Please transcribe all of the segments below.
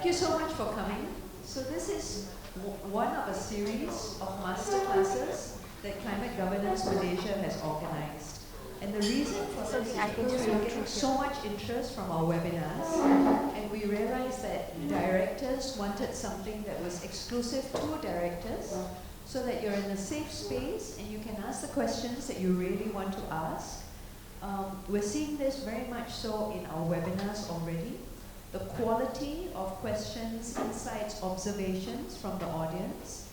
you so much for coming. So this is one of a series of masterclasses that Climate Governance Malaysia has organized. And the reason for this is because we're getting so much interest from our webinars, and we realized that directors wanted something that was exclusive to directors, so that you're in a safe space and you can ask the questions that you really want to ask. We're seeing this very much so in our webinars already. The quality of questions, insights, observations from the audience.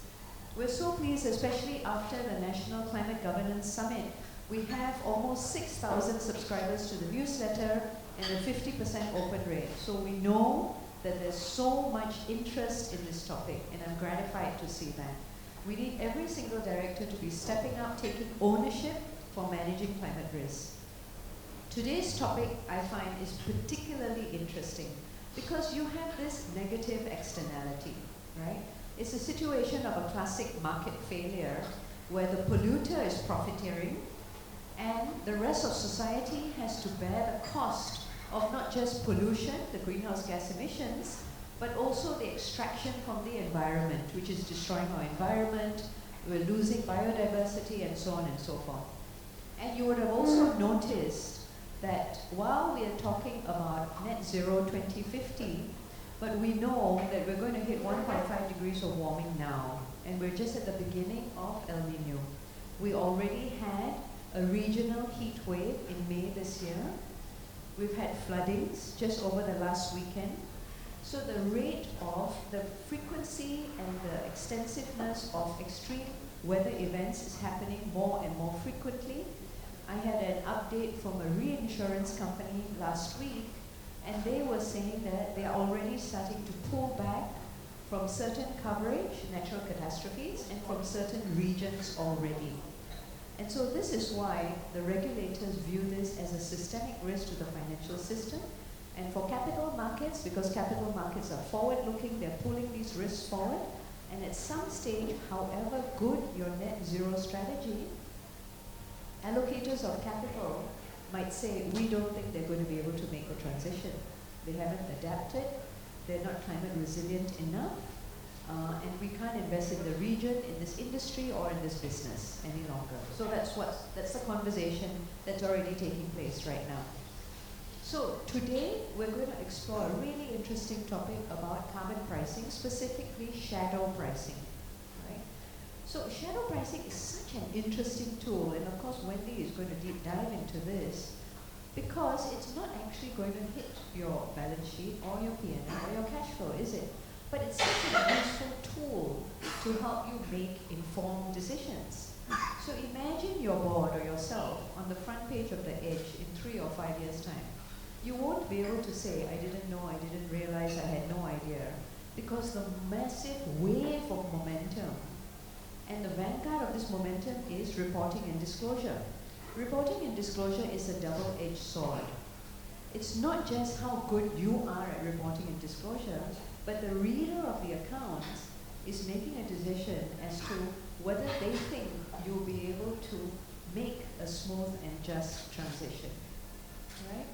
We're so pleased, especially after the National Climate Governance Summit. We have almost 6,000 subscribers to the newsletter and a 50% open rate. So we know that there's so much interest in this topic, and I'm gratified to see that. We need every single director to be stepping up, taking ownership for managing climate risk. Today's topic, I find, is particularly interesting because you have this negative externality, right? It's a situation of a classic market failure where the polluter is profiteering and the rest of society has to bear the cost of not just pollution, the greenhouse gas emissions, but also the extraction from the environment, which is destroying our environment, we're losing biodiversity, and so on and so forth. And you would have also noticed that while we are talking about net zero 2050, but we know that we're going to hit 1.5 degrees of warming now, and we're just at the beginning of El Nino. We already had a regional heat wave in May this year. We've had floodings just over the last weekend. So the rate of the frequency and the extensiveness of extreme weather events is happening more and more frequently. I had an update from a reinsurance company last week, and they were saying that they are already starting to pull back from certain coverage, natural catastrophes, and from certain regions already. And so this is why the regulators view this as a systemic risk to the financial system. And for capital markets, because capital markets are forward-looking, they're pulling these risks forward. And at some stage, however good your net zero strategy, allocators of capital might say, we don't think they're going to be able to make the transition. They haven't adapted, they're not climate resilient enough, and we can't invest in the region, in this industry, or in this business any longer. So that's the conversation that's already taking place right now. So today, we're going to explore a really interesting topic about carbon pricing, specifically shadow pricing. Right? So shadow pricing is such an interesting tool, and of course Wendy is going to deep dive into this, because it's not actually going to hit your balance sheet or your P&L or your cash flow, is it? But it's such a useful tool to help you make informed decisions. So imagine your board or yourself on the front page of the Edge in 3 or 5 years' time. You won't be able to say, I didn't know, I didn't realize, I had no idea, because the massive wave of momentum, and the vanguard of this momentum is reporting and disclosure. Reporting and disclosure is a double-edged sword. It's not just how good you are at reporting and disclosure, but the reader of the accounts is making a decision as to whether they think you'll be able to make a smooth and just transition. Right?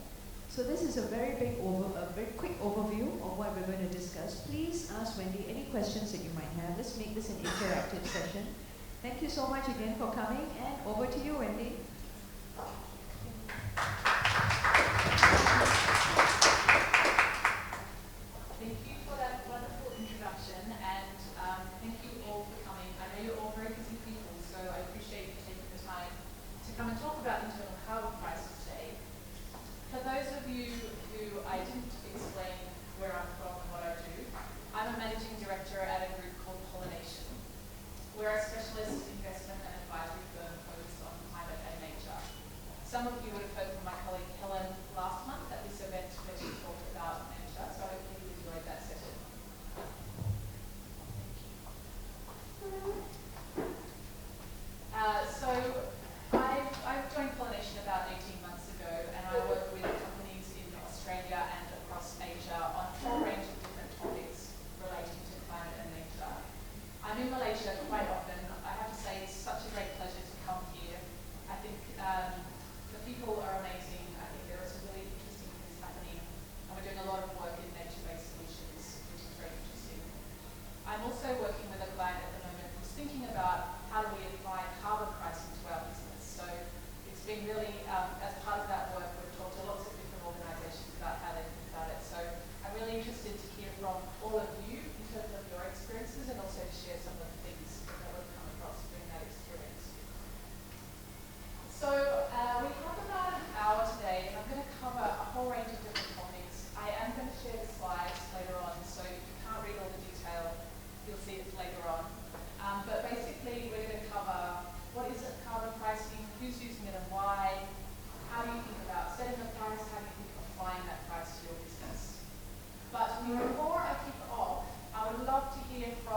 So this is a very quick overview of what we're going to discuss. Please ask Wendy any questions that you might have. Let's make this an interactive session. Thank you so much again for coming, and over to you, Wendy. Thank you for that wonderful introduction, and thank you all for coming. I know you're all very busy people, so I appreciate you taking the time to come and talk about internal carbon prices today. For those of you who I didn't explain where I'm from and what I do, I'm a managing director at a group called Pollination. We're a specialist investment and advisory firm focused on climate and nature.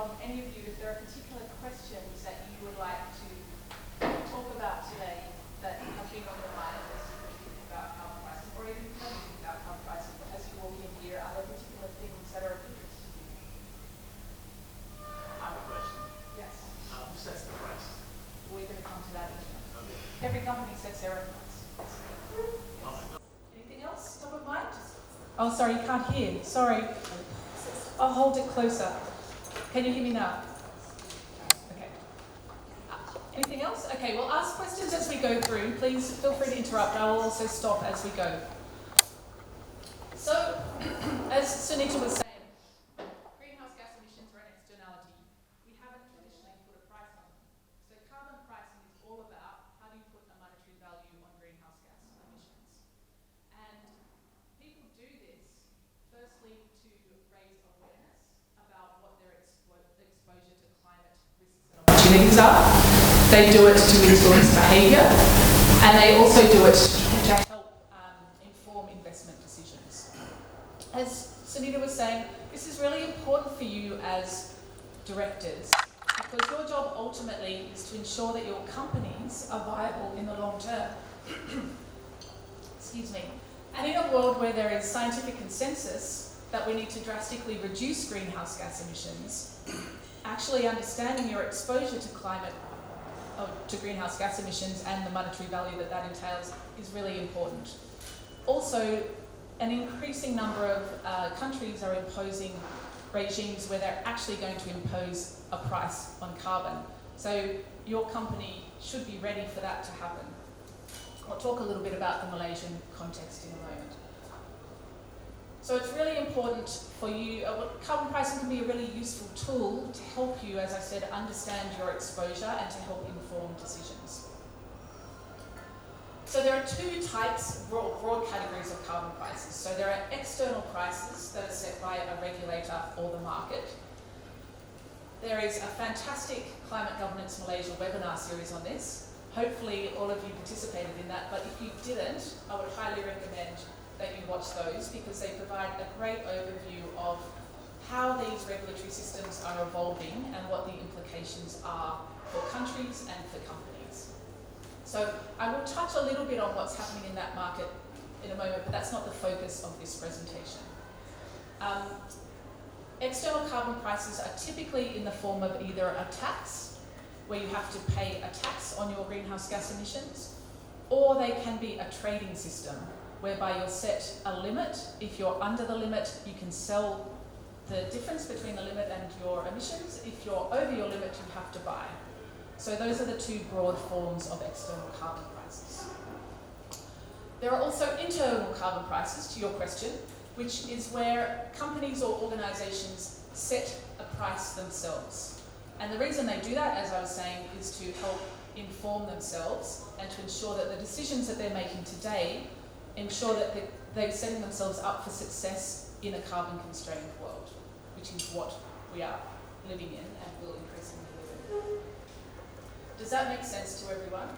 from any of you if there are particular questions that you would like to talk about today that have been on your mind as you're thinking about carbon pricing, or even thinking about carbon pricing as you walk in here. Are there particular things that are of interest to you? I have a question. Yes. Who sets the price? We're going to come to that in a minute. Okay. Every company sets their own price. Yes. Anything else top of mind? Oh, sorry, you can't hear. Sorry. I'll hold it closer. Can you hear me now? Okay. Anything else? Okay, we'll ask questions as we go through. Please feel free to interrupt. I will also stop as we go. So, as Sunita was saying, greenhouse gas emissions are an externality. We haven't traditionally put a price on them. So carbon pricing is all about how do you put a monetary value on greenhouse gas emissions. And people do this firstly to raise awareness about what their exposure to climate risks and opportunities are. They do it to influence behaviour, and they also do it to help inform investment decisions. As Sunita was saying, this is really important for you as directors, because your job ultimately is to ensure that your companies are viable in the long term. Excuse me. And in a world where there is scientific consensus that we need to drastically reduce greenhouse gas emissions, actually understanding your exposure to to greenhouse gas emissions and the monetary value that that entails is really important. Also, an increasing number of countries are imposing regimes where they're actually going to impose a price on carbon. So your company should be ready for that to happen. I'll talk a little bit about the Malaysian context in a moment. So it's really important for you, carbon pricing can be a really useful tool to help you, as I said, understand your exposure and to help inform decisions. So there are two types, broad categories of carbon prices. So there are external prices that are set by a regulator or the market. There is a fantastic Climate Governance Malaysia webinar series on this. Hopefully all of you participated in that, but if you didn't, I would highly recommend that you watch those, because they provide a great overview of how these regulatory systems are evolving and what the implications are for countries and for companies. So I will touch a little bit on what's happening in that market in a moment, but that's not the focus of this presentation. External carbon prices are typically in the form of either a tax, where you have to pay a tax on your greenhouse gas emissions, or they can be a trading system, whereby you'll set a limit. If you're under the limit, you can sell the difference between the limit and your emissions. If you're over your limit, you have to buy. So those are the two broad forms of external carbon prices. There are also internal carbon prices, to your question, which is where companies or organisations set a price themselves. And the reason they do that, as I was saying, is to help inform themselves and to ensure that the decisions that they're making today ensure that they're setting themselves up for success in a carbon-constrained world, which is what we are living in and will increasingly live in. Does that make sense to everyone?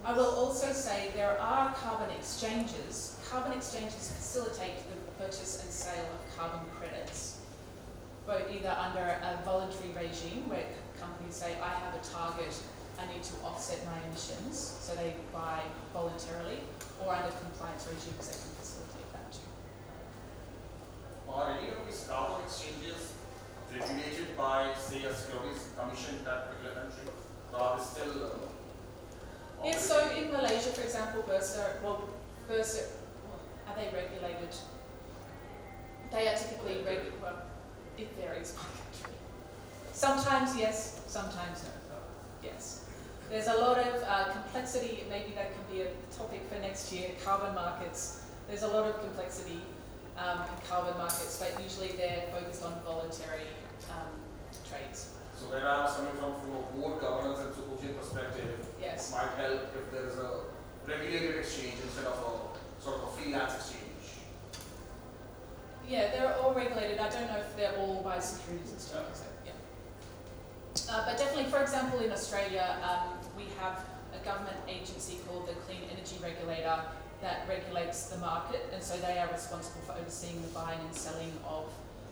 I will also say there are carbon exchanges. Carbon exchanges facilitate the purchase and sale of carbon credits, both either under a voluntary regime where companies say, I have a target, I need to offset my emissions, so they buy voluntarily, or under compliance regimes that can facilitate that too. Are any of these carbon exchanges regulated by, say, a securities commission in that particular country? Or are they still Yes, so in Malaysia, for example, Bursa, are they regulated? They are typically regulated, well, it varies by country. Sometimes yes, sometimes no. Yes. There's a lot of complexity, maybe that can be a topic for next year, carbon markets. There's a lot of complexity in carbon markets, but usually they're focused on voluntary trades. So where I'm coming from a board governance and supervision perspective, Yes. might help if there is a regulated exchange instead of a sort of a freelance exchange. Yeah, they're all regulated. I don't know if they're all by securities exchanges. So, yeah. But definitely, for example, in Australia, we have a government agency called the Clean Energy Regulator that regulates the market, and so they are responsible for overseeing the buying and selling of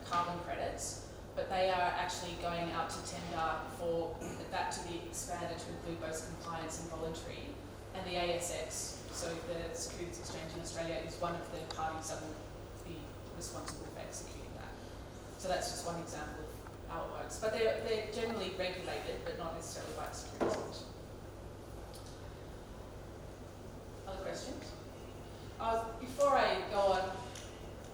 carbon credits. But they are actually going out to tender for that to be expanded to include both compliance and voluntary. And the ASX, so the Securities Exchange in Australia, is one of the parties that will be responsible for executing that. So that's just one example of how it works. But they're generally regulated, but not necessarily by the Securities Commission. Other questions? Before I go on,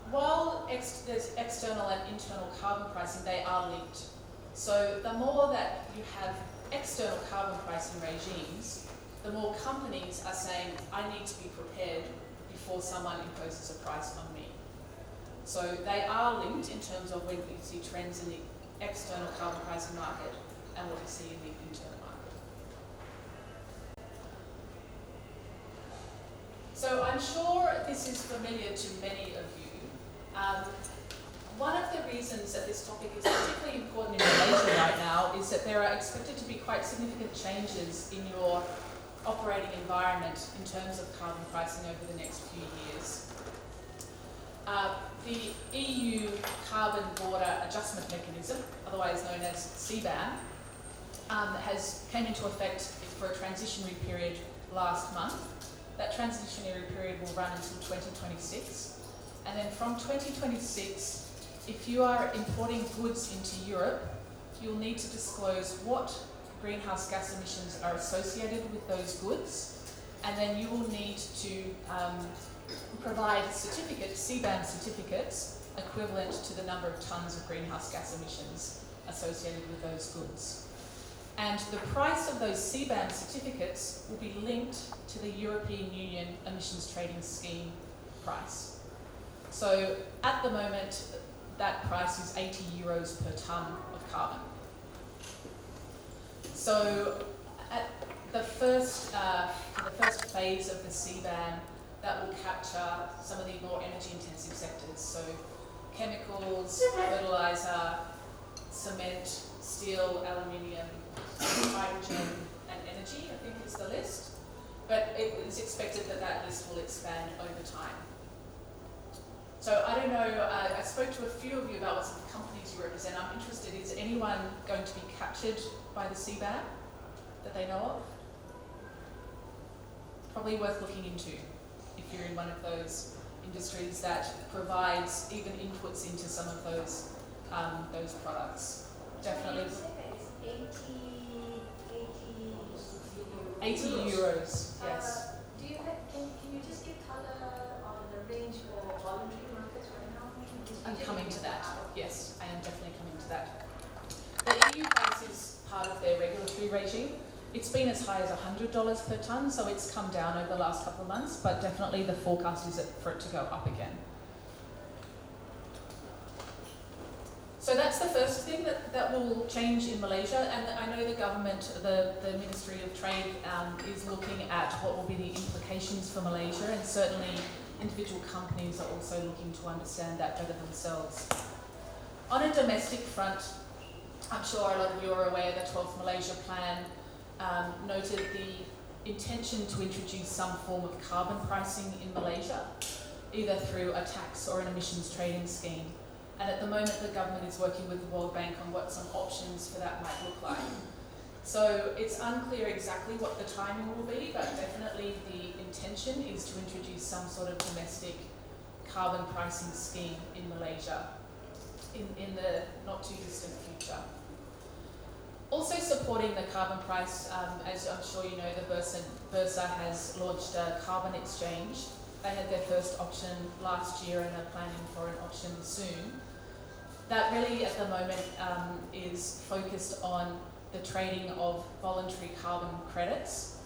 while there's external and internal carbon pricing, they are linked. So the more that you have external carbon pricing regimes, the more companies are saying, I need to be prepared before someone imposes a price on me. So they are linked in terms of when we see trends in the external carbon pricing market and what we see in the internal market. So I'm sure this is familiar to many of you. One of the reasons that this topic is particularly important in Malaysia right now is that there are expected to be quite significant changes in your operating environment in terms of carbon pricing over the next few years. The EU Carbon Border Adjustment Mechanism, otherwise known as CBAM, came into effect for a transitionary period last month. That transitionary period will run until 2026. And then from 2026, if you are importing goods into Europe, you'll need to disclose what greenhouse gas emissions are associated with those goods, and then you will need to provide certificates, CBAM certificates, equivalent to the number of tonnes of greenhouse gas emissions associated with those goods. And the price of those CBAM certificates will be linked to the European Union Emissions Trading Scheme price. So at the moment, that price is €80 per tonne of carbon. So at the first phase of the CBAM, that will capture some of the more energy-intensive sectors. So chemicals, fertiliser, cement, steel, aluminium, hydrogen, and energy, I think is the list. But it is expected that that list will expand over time. So I don't know, I spoke to a few of you about what sort of companies you represent. I'm interested, is anyone going to be captured by the CBAM that they know of? Probably worth looking into if you're in one of those industries that provides even inputs into some of those products. Definitely. You said that it's 80 euros, yes. Can you just give color on the range for voluntary markets right now? I'm coming to that. Yes, I am definitely coming to that. The EU price is part of their regulatory regime. It's been as high as $100 per tonne, so it's come down over the last couple of months, but definitely the forecast is for it to go up again. So that's the first thing that will change in Malaysia, and I know the government, the Ministry of Trade is looking at what will be the implications for Malaysia, and certainly individual companies are also looking to understand that better themselves. On a domestic front, I'm sure a lot of you are aware the 12th Malaysia Plan noted the intention to introduce some form of carbon pricing in Malaysia, either through a tax or an emissions trading scheme. And at the moment, the government is working with the World Bank on what some options for that might look like. So it's unclear exactly what the timing will be, but definitely the intention is to introduce some sort of domestic carbon pricing scheme in Malaysia in the not too distant future. Also supporting the carbon price, as I'm sure you know, the Bursa has launched a carbon exchange. They had their first auction last year and are planning for an auction soon. That really at the moment is focused on the trading of voluntary carbon credits,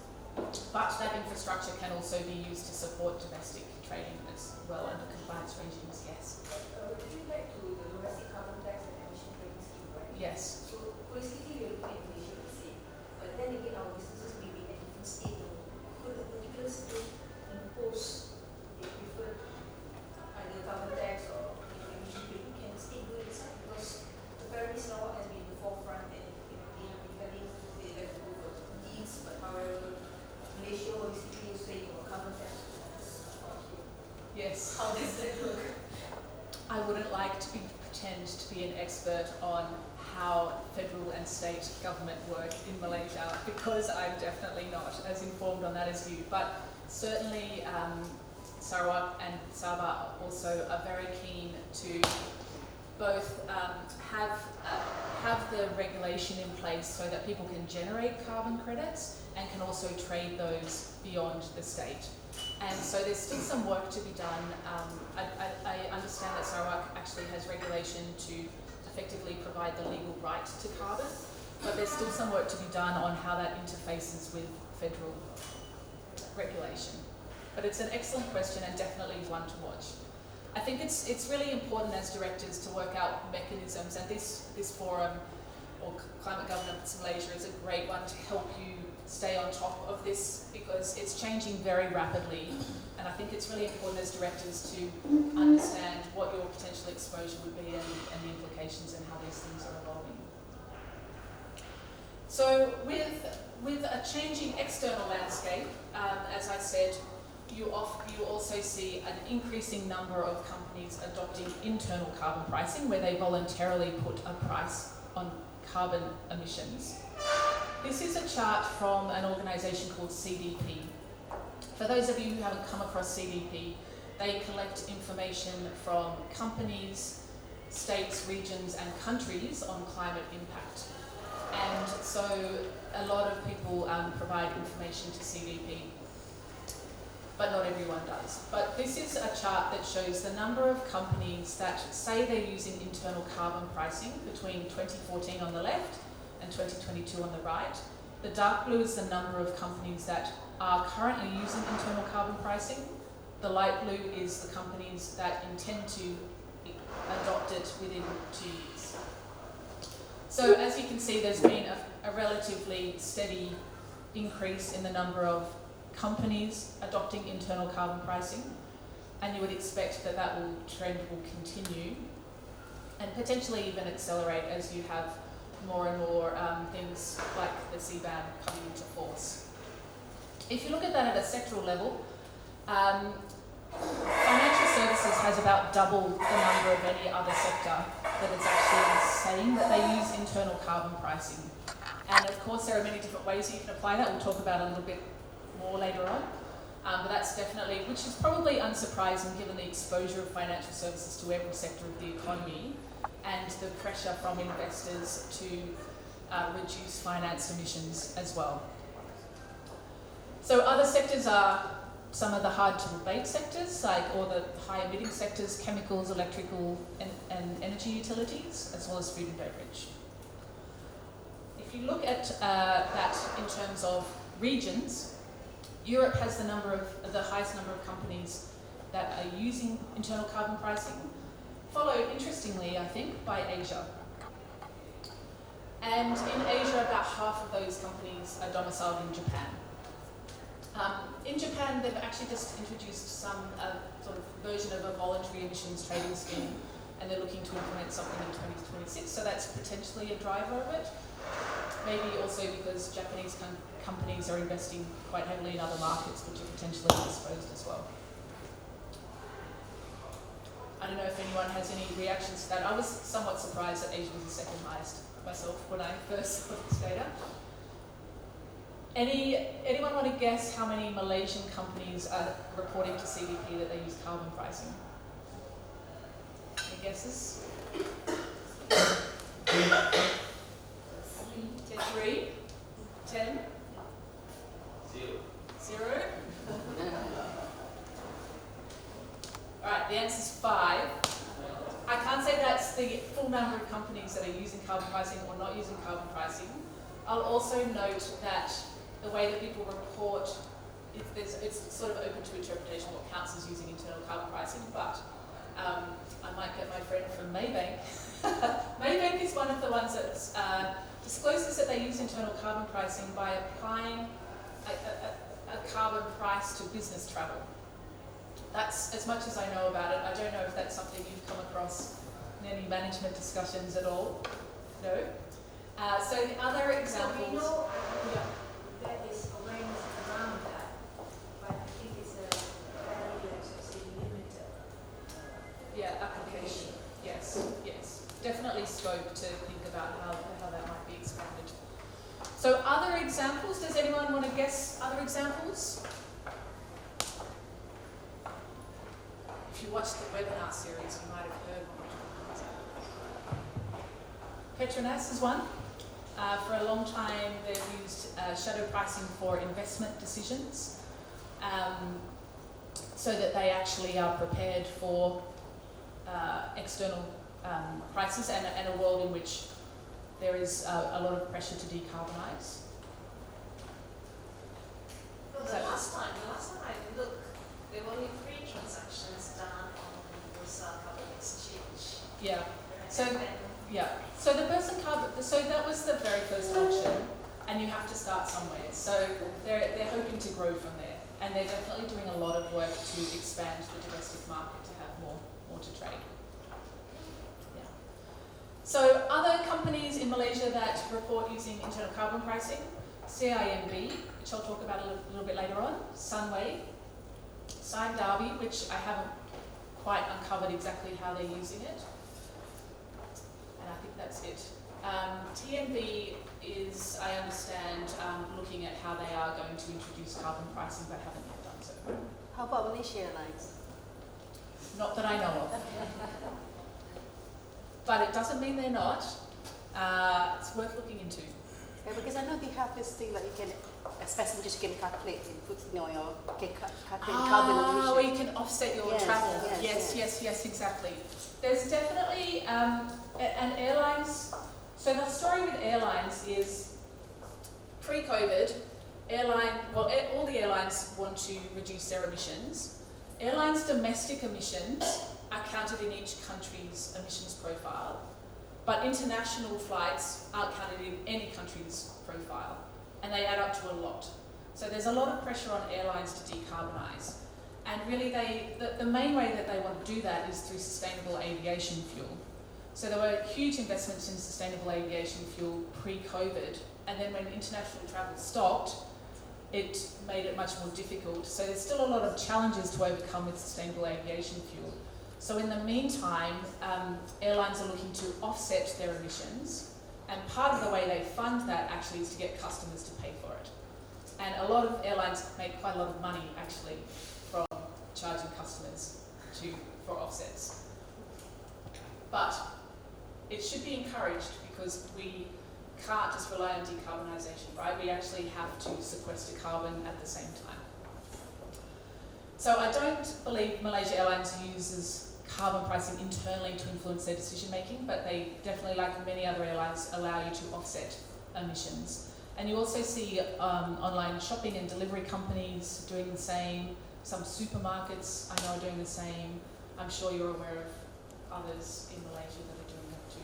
but that infrastructure can also be used to support domestic trading as well under compliance regimes, yes. With respect to the domestic carbon tax and emission trading scheme, right? Yes. So basically we're looking at Malaysia per se, but then again our businesses may be at different state. Could a particular state impose a preferred either carbon tax or emission trading? Can the state do it itself? Because apparently Sarawak has been in the forefront and they have been telling they have to go for deeds, but however Malaysia basically is saying carbon tax. Yes. How does that work? I wouldn't like to be be an expert on how federal and state government work in Malaysia, because I'm definitely not as informed on that as you. But certainly Sarawak and Sabah also are very keen to both have the regulation in place so that people can generate carbon credits and can also trade those beyond the state. And so there's still some work to be done. I understand that Sarawak actually has regulation to effectively provide the legal right to carbon, but there's still some work to be done on how that interfaces with federal regulation. But it's an excellent question and definitely one to watch. I think it's really important as directors to work out mechanisms, and this forum, or Climate Governance Malaysia, is a great one to help you stay on top of this, because it's changing very rapidly, and I think it's really important as directors to understand what your potential exposure would be and the implications and how these things are evolving. So with a changing external landscape, as I said, you also see an increasing number of companies adopting internal carbon pricing, where they voluntarily put a price on carbon emissions. This is a chart from an organisation called CDP. For those of you who haven't come across CDP, they collect information from companies, states, regions and countries on climate impact. And so a lot of people provide information to CDP, but not everyone does. But this is a chart that shows the number of companies that say they're using internal carbon pricing between 2014 on the left and 2022 on the right. The dark blue is the number of companies that are currently using internal carbon pricing. The light blue is the companies that intend to adopt it within 2 years. So as you can see, there's been a relatively steady increase in the number of companies adopting internal carbon pricing, and you would expect that trend will continue and potentially even accelerate as you have more and more things like the CBAM coming into force. If you look at that at a sectoral level, financial services has about double the number of any other sector that is actually saying that they use internal carbon pricing. And of course there are many different ways you can apply that. We'll talk about it a little bit more later on. But that's definitely, which is probably unsurprising given the exposure of financial services to every sector of the economy and the pressure from investors to reduce finance emissions as well. So other sectors are some of the hard to abate sectors, or the high emitting sectors, chemicals, electrical and energy utilities, as well as food and beverage. If you look at that in terms of regions, Europe has the highest number of companies that are using internal carbon pricing, followed, interestingly, I think, by Asia. And in Asia, about half of those companies are domiciled in Japan. In Japan, they've actually just introduced some sort of version of a voluntary emissions trading scheme, and they're looking to implement something in 2026, so that's potentially a driver of it. Maybe also because Japanese companies are investing quite heavily in other markets which are potentially exposed as well. I don't know if anyone has any reactions to that. I was somewhat surprised that Asia was the second highest myself when I first saw this data. Anyone want to guess how many Malaysian companies are reporting to CDP that they use carbon pricing? Any guesses? 3? 10? 0? Alright, the answer is 5. I can't say that's the full number of companies that are using carbon pricing or not using carbon pricing. I'll also note that the way that people report, it's sort of open to interpretation what counts as using internal carbon pricing, but I might get my friend from Maybank. Maybank is one of the ones that discloses that they use internal carbon pricing by applying a carbon price to business travel. That's as much as I know about it. I don't know if that's something you've come across in any management discussions at all. No? So the other examples... So we know yeah. there is awareness around that, but I think it's a very, limited. Yeah, application. Yes, yes. Definitely definitely scope to think about how that might be expanded. So other examples, does anyone want to guess other examples? If you watched the webinar series, you might have heard one. Petronas is one. For a long time, they've used shadow pricing for investment decisions, so that they actually are prepared for external prices and a world in which there is a lot of pressure to decarbonise. Well, the last time I looked, there were only 3 transactions done on the carbon exchange. Yeah. So the person carbon. So that was the very first auction, and you have to start somewhere. So they're hoping to grow from there, and they're definitely doing a lot of work to expand the domestic market to have more to trade. Yeah. So other companies in Malaysia that report using internal carbon pricing, CIMB, which I'll talk about a little bit later on, Sunway, Sine Darby, which I haven't quite uncovered exactly how they're using it. And I think that's it. TNB is, I understand, looking at how they are going to introduce carbon pricing, but haven't yet done so. How about Malaysia Airlines? Not that I know of. But it doesn't mean they're not. It's worth looking into. Yeah, because I know they have this thing that you can, as passengers, you can calculate input, you can calculate carbon emission. Where you can offset your travel. Yes, exactly. There's definitely and airlines. So the story with airlines is pre-COVID, all the airlines want to reduce their emissions. Airlines' domestic emissions are counted in each country's emissions profile, but international flights aren't counted in any country's profile, and they add up to a lot. So there's a lot of pressure on airlines to decarbonise. And really the main way that they want to do that is through sustainable aviation fuel. So there were huge investments in sustainable aviation fuel pre-COVID, and then when international travel stopped, it made it much more difficult. So there's still a lot of challenges to overcome with sustainable aviation fuel. So in the meantime, airlines are looking to offset their emissions, and part of the way they fund that actually is to get customers to pay for it. And a lot of airlines make quite a lot of money actually from charging customers for offsets. But it should be encouraged because we can't just rely on decarbonisation, right? We actually have to sequester carbon at the same time. So I don't believe Malaysia Airlines uses carbon pricing internally to influence their decision making, but they definitely, like many other airlines, allow you to offset emissions. And you also see online shopping and delivery companies doing the same. Some supermarkets I know are doing the same. I'm sure you're aware of others in Malaysia that are doing that too.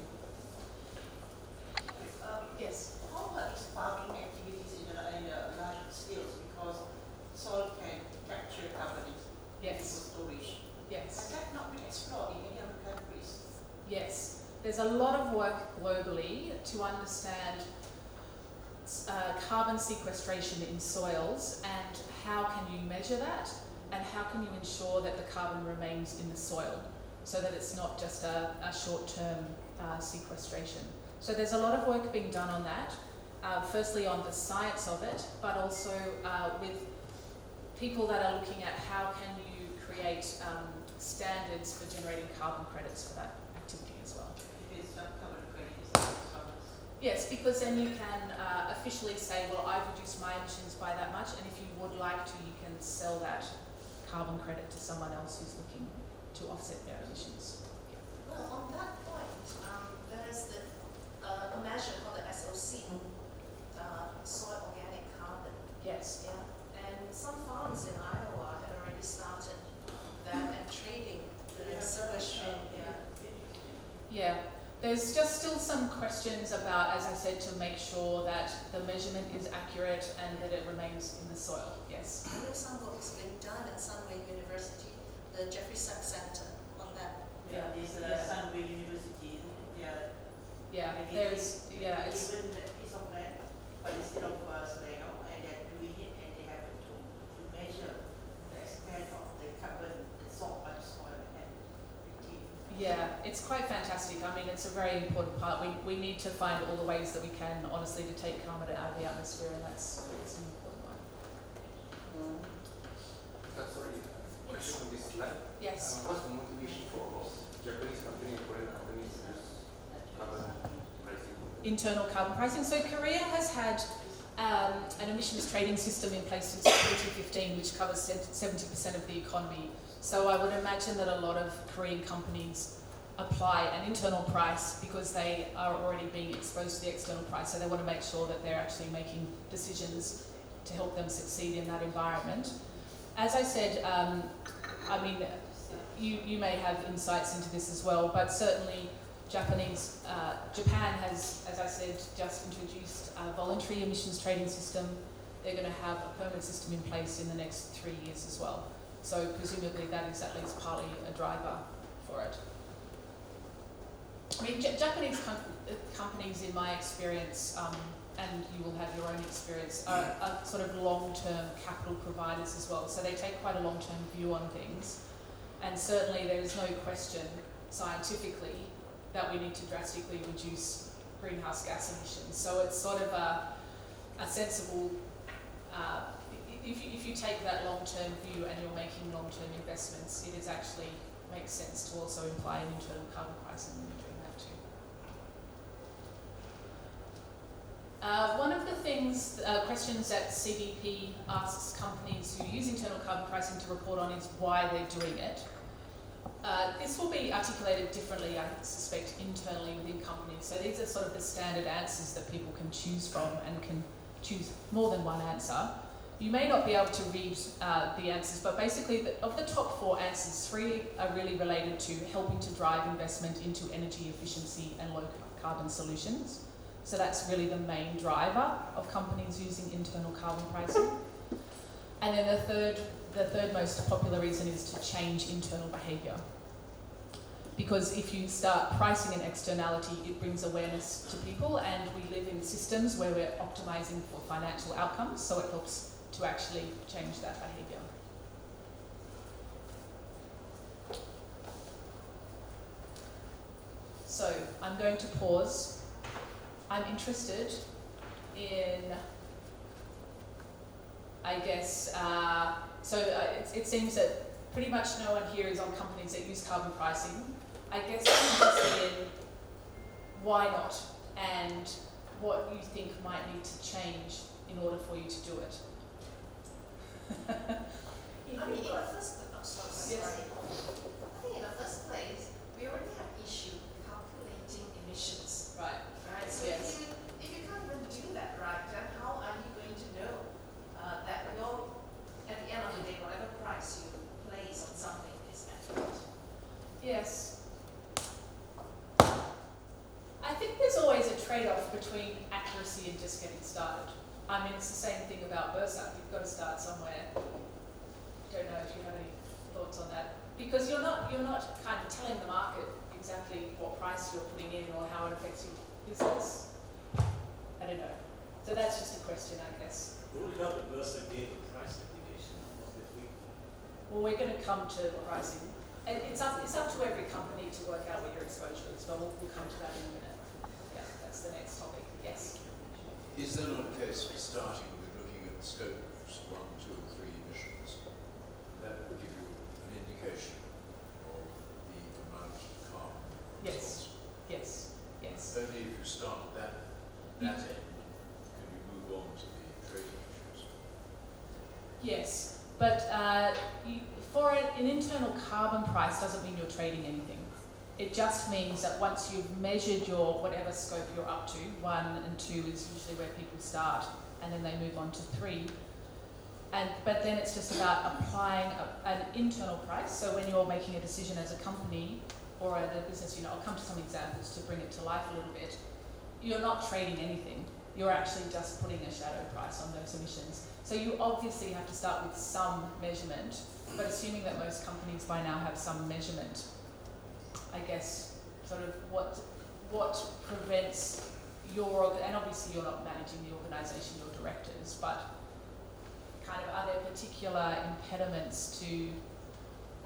Yes? How about farming activities in large scales? Because soil can capture carbon for storage. Yes. Has that not been explored in any other countries? Yes. There's a lot of work globally to understand carbon sequestration in soils and how can you measure that and how can you ensure that the carbon remains in the soil so that it's not just a short-term sequestration. So there's a lot of work being done on that, firstly on the science of it, but also with people that are looking at how can you create standards for generating carbon credits for that activity as well. It's not carbon credits. Yes, because then you can officially say, well, I've reduced my emissions by that much, and if you would like to, you can sell that carbon credit to someone else who's looking to offset their emissions. Well, on that point, there is a measure called the SOC, soil organic carbon. Yes. Yeah, and some farms in Iowa had already started that and trading the sequestration. Yeah. There's just still some questions about, as I said, to make sure that the measurement is accurate and that it remains in the soil. Yes. I know some work has been done at Sunway University, the Jeffrey Sachs Center on that. Yeah, there's Sunway University. It's given a piece of land, but instead of soil, and they're doing it, and they have to measure the extent of the carbon absorbed by the soil and retain. Yeah, it's quite fantastic. I mean, it's a very important part. We need to find all the ways that we can, honestly, to take carbon out of the atmosphere, and it's an important one. Sorry, question on this slide. Yes. What's the motivation for Japanese company and Korean companies to use carbon pricing? Internal carbon pricing. So Korea has had an emissions trading system in place since 2015, which covers 70% of the economy. So I would imagine that a lot of Korean companies apply an internal price because they are already being exposed to the external price. So they want to make sure that they're actually making decisions to help them succeed in that environment. As I said, I mean, you may have insights into this as well, but certainly Japan has, as I said, just introduced a voluntary emissions trading system. They're going to have a permanent system in place in the next 3 years as well. So presumably that is at least partly a driver for it. I mean, Japanese companies, in my experience, and you will have your own experience, are sort of long-term capital providers as well. So they take quite a long-term view on things. And certainly there is no question scientifically that we need to drastically reduce greenhouse gas emissions. So it's sort of a sensible, if you take that long-term view and you're making long-term investments, it actually makes sense to also imply an internal carbon pricing when you're doing that too. One of the questions that CDP asks companies who use internal carbon pricing to report on is why they're doing it. This will be articulated differently, I suspect, internally within companies. So these are sort of the standard answers that people can choose from and can choose more than one answer. You may not be able to read the answers, but basically of the top 4 answers, 3 are really related to helping to drive investment into energy efficiency and low carbon solutions. So that's really the main driver of companies using internal carbon pricing. And then the third most popular reason is to change internal behaviour. Because if you start pricing an externality, it brings awareness to people, and we live in systems where we're optimising for financial outcomes, so it helps to actually change that behaviour. So I'm going to pause. I'm interested in, I guess, it seems that pretty much no one here is on companies that use carbon pricing. I guess I'm interested in why not and what you think might need to change in order for you to do it. I mean, in the first place, we already have issue calculating emissions. Right. Right. So Yes. if you can't even do that right, then how are you going to know that at the end of the day, whatever price you place on something is accurate? Yes. I think there's always a trade-off between accuracy and just getting started. I mean, it's the same thing about Bursa. You've got to start somewhere. Don't know if you have any thoughts on that, because you're not kind of telling the market exactly what price you're putting in or how it affects your business. I don't know. So that's just a question, I guess. Would it help if Bursa gave a price indication of the fleet? Well, we're going to come to pricing, and it's up to every company to work out what your exposure is. But we'll come to that in a minute. Yeah, that's the next topic. Yes. Is there not a case for starting with looking at scopes 1, 2, and 3 emissions? That will give you an indication of the amount of carbon. Yes. Yes. Yes. Only if you start at that end can you move on to the trading issues. Yes, but for an internal carbon price doesn't mean you're trading anything. It just means that once you've measured your whatever scope you're up to, 1 and 2 is usually where people start, and then they move on to 3. But then it's just about applying an internal price. So when you're making a decision as a company or at a business unit, I'll come to some examples to bring it to life a little bit. You're not trading anything. You're actually just putting a shadow price on those emissions. So you obviously have to start with some measurement, but assuming that most companies by now have some measurement, I guess sort of what prevents and obviously you're not managing the organisation, you're directors, but kind of are there particular impediments to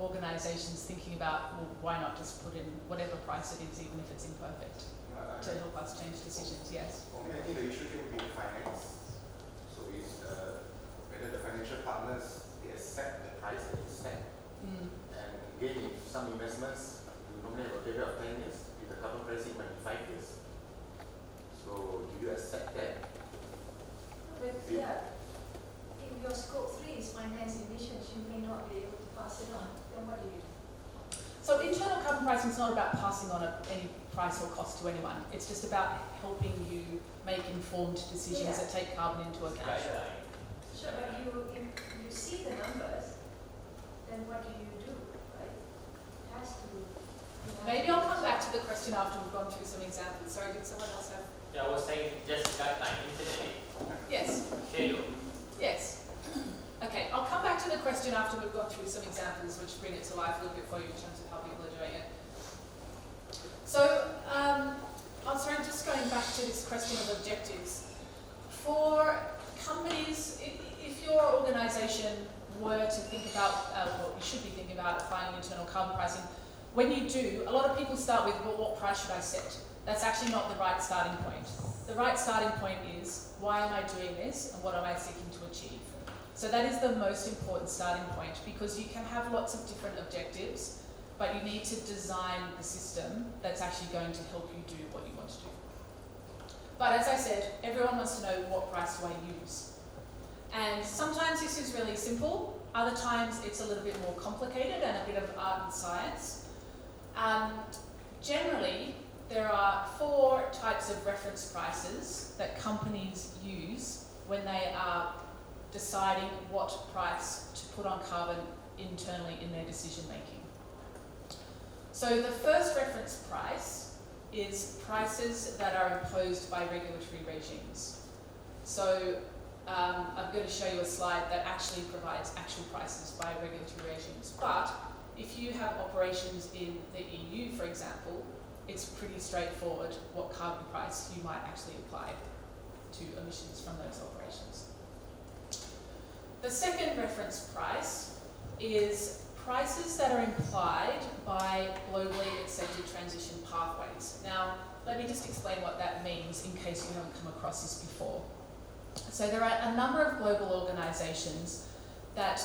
organisations thinking about, well, why not just put in whatever price it is, even if it's imperfect, to help us change decisions. Yes? For me, I think the issue here would be finance. So it's whether the financial partners, they accept the price that is set. And again, if some investments, you normally have a period of 10 years, with the carbon pricing might be 5 years. So do you accept that? But yeah, if your scope 3 is finance emissions, you may not be able to pass it on. Then what do you do? So internal carbon pricing is not about passing on any price or cost to anyone. It's just about helping you make informed decisions that take carbon into account. So if you see the numbers, then what do you do, right? It has to. Maybe I'll come back to the question after we've gone through some examples. Sorry, did someone else have? Yeah, I was saying just guideline, incidentally. Yes. Schedule. Yes. Okay, I'll come back to the question after we've gone through some examples which bring it to life a little bit for you in terms of how people are doing it. So, I'm sorry, just going back to this question of objectives. For companies, if your organisation were to think about, well, you should be thinking about applying internal carbon pricing, when you do, a lot of people start with, well, what price should I set? That's actually not the right starting point. The right starting point is, why am I doing this and what am I seeking to achieve? So that is the most important starting point, because you can have lots of different objectives, but you need to design the system that's actually going to help you do what you want to do. But as I said, everyone wants to know, what price do I use? And sometimes this is really simple, other times it's a little bit more complicated and a bit of art and science. Generally, there are 4 types of reference prices that companies use when they are deciding what price to put on carbon internally in their decision making. So the first reference price is prices that are imposed by regulatory regimes. So I'm going to show you a slide that actually provides actual prices by regulatory regimes. But if you have operations in the EU, for example, it's pretty straightforward what carbon price you might actually apply to emissions from those operations. The second reference price is prices that are implied by globally accepted transition pathways. Now, let me just explain what that means in case you haven't come across this before. So there are a number of global organisations that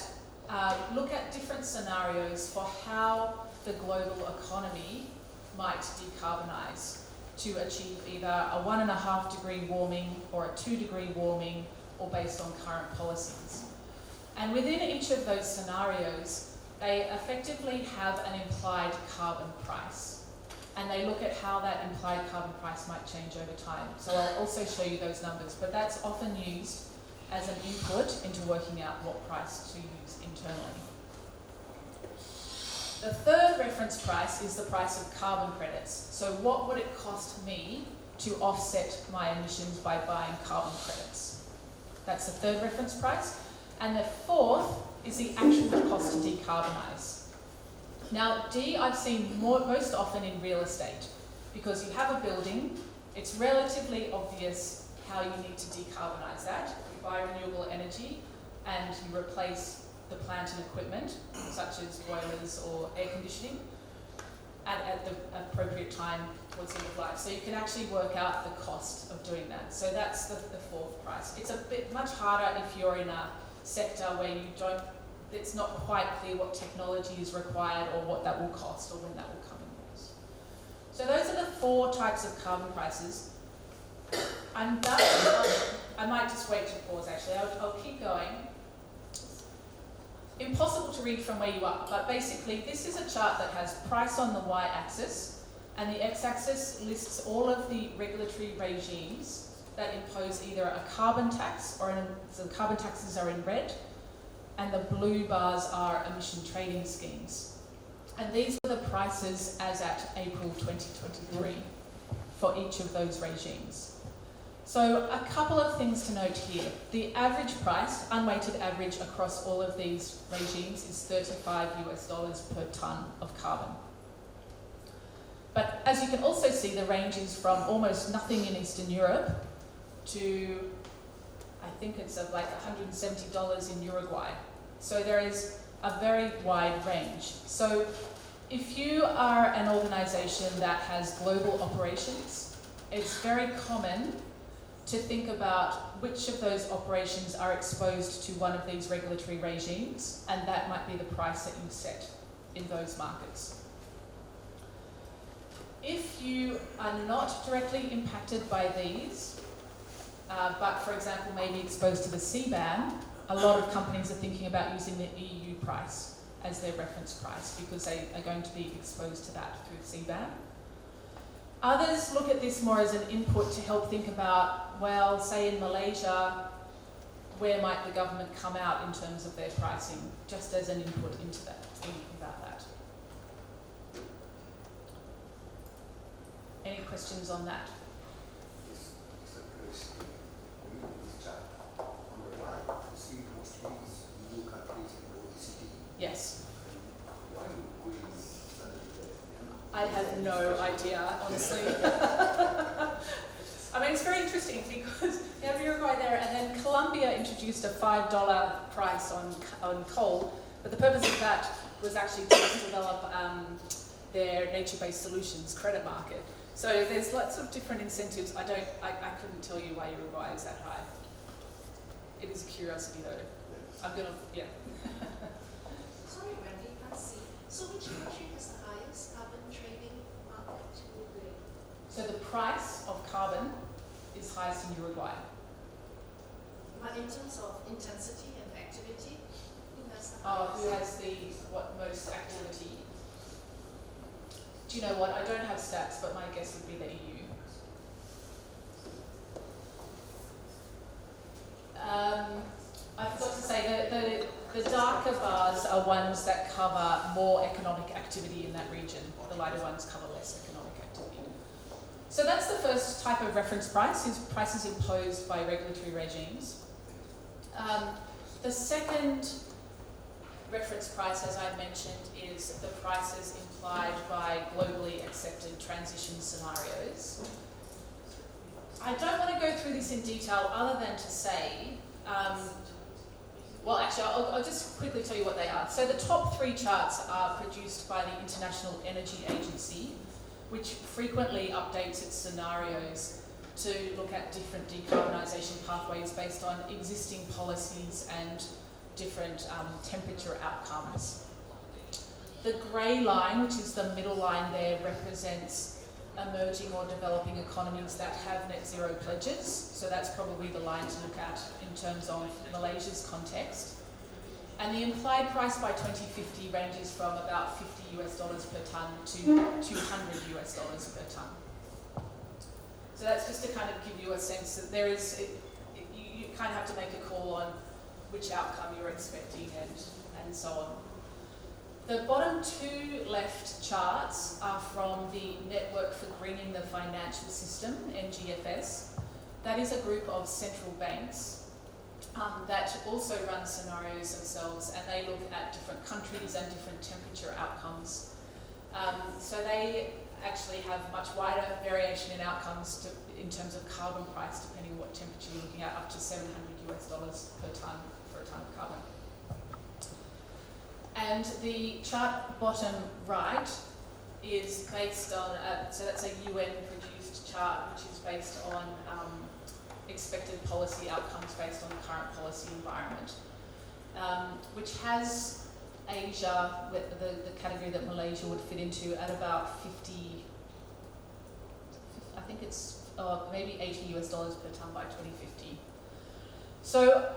look at different scenarios for how the global economy might decarbonise to achieve either a 1.5 degree warming or a 2 degree warming, or based on current policies. And within each of those scenarios, they effectively have an implied carbon price. And they look at how that implied carbon price might change over time. So I'll also show you those numbers, but that's often used as an input into working out what price to use internally. The third reference price is the price of carbon credits. So what would it cost me to offset my emissions by buying carbon credits? That's the third reference price. And the fourth is the actual cost to decarbonise. Now, D I've seen most often in real estate, because you have a building, it's relatively obvious how you need to decarbonise that. You buy renewable energy and you replace the plant and equipment, such as boilers or air conditioning, at the appropriate time towards the end of life. So you can actually work out the cost of doing that. So that's the fourth price. It's a bit much harder if you're in a sector where it's not quite clear what technology is required or what that will cost or when that will come in use. So those are the 4 types of carbon prices. I'm done. I might just wait to pause actually. I'll keep going. Impossible to read from where you are, but basically this is a chart that has price on the y-axis, and the x-axis lists all of the regulatory regimes that impose either a carbon tax, so the carbon taxes are in red, and the blue bars are emission trading schemes. And these are the prices as at April 2023 for each of those regimes. So a couple of things to note here. The average price, unweighted average across all of these regimes, is $35 per tonne of carbon. But as you can also see, the range is from almost nothing in Eastern Europe to, I think it's like $170 in Uruguay. So there is a very wide range. So if you are an organisation that has global operations, it's very common to think about which of those operations are exposed to one of these regulatory regimes, and that might be the price that you set in those markets. If you are not directly impacted by these, but for example maybe exposed to the CBAM, a lot of companies are thinking about using the EU price as their reference price because they are going to be exposed to that through CBAM. Others look at this more as an input to help think about, well, say in Malaysia, where might the government come out in terms of their pricing, just as an input into that, thinking about that. Any questions on that? Yes. I have no idea, honestly. I mean, it's very interesting because you have Uruguay there, and then Colombia introduced a $5 price on coal, but the purpose of that was actually to develop their nature-based solutions credit market. So there's lots of different incentives. I couldn't tell you why Uruguay is that high. It is a curiosity though. Yeah. Sorry, Wendy, can't see. So which country has the highest carbon trading market? So the price of carbon is highest in Uruguay. But in terms of intensity and activity, who has the Who highest? has the most activity? Do you know what? I don't have stats, but my guess would be the EU. I forgot to say the darker bars are ones that cover more economic activity in that region. The lighter ones cover less economic activity. So that's the first type of reference price, is prices imposed by regulatory regimes. The second reference price, as I mentioned, is the prices implied by globally accepted transition scenarios. I don't want to go through this in detail other than to say, well actually I'll just quickly tell you what they are. So the top three charts are produced by the International Energy Agency, which frequently updates its scenarios to look at different decarbonisation pathways based on existing policies and different temperature outcomes. The grey line, which is the middle line there, represents emerging or developing economies that have net zero pledges. So that's probably the line to look at in terms of Malaysia's context. And the implied price by 2050 ranges from about $50 per tonne to $200 per tonne. So that's just to kind of give you a sense that there is, you kind of have to make a call on which outcome you're expecting and so on. The bottom two left charts are from the Network for Greening the Financial System, NGFS. That is a group of central banks that also run scenarios themselves, and they look at different countries and different temperature outcomes. So they actually have much wider variation in outcomes in terms of carbon price, depending on what temperature you're looking at, up to $700 per tonne for a tonne of carbon. And the chart bottom right is based on, so that's a UN-produced chart which is based on expected policy outcomes based on the current policy environment, which has Asia, with the category that Malaysia would fit into, at about 50, I think it's maybe $80 per tonne by 2050. So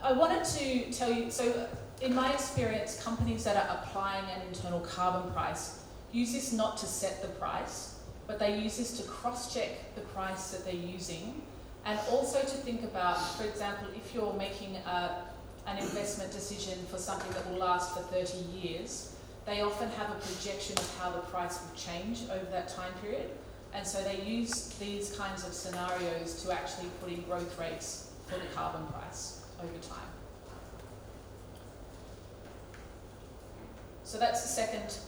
I wanted to tell you, so in my experience, companies that are applying an internal carbon price use this not to set the price, but they use this to cross-check the price that they're using, and also to think about, for example, if you're making an investment decision for something that will last for 30 years, they often have a projection of how the price will change over that time period, and so they use these kinds of scenarios to actually put in growth rates for the carbon price over time. So that's the second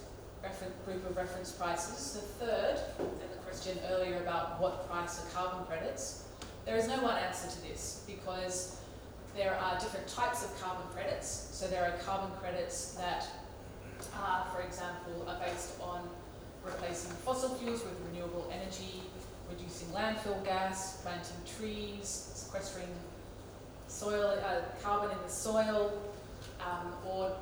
group of reference prices. The third, and the question earlier about what price are carbon credits, there is no one answer to this, because there are different types of carbon credits. So there are carbon credits that are, for example, are based on replacing fossil fuels with renewable energy, reducing landfill gas, planting trees, sequestering soil, carbon in the soil, or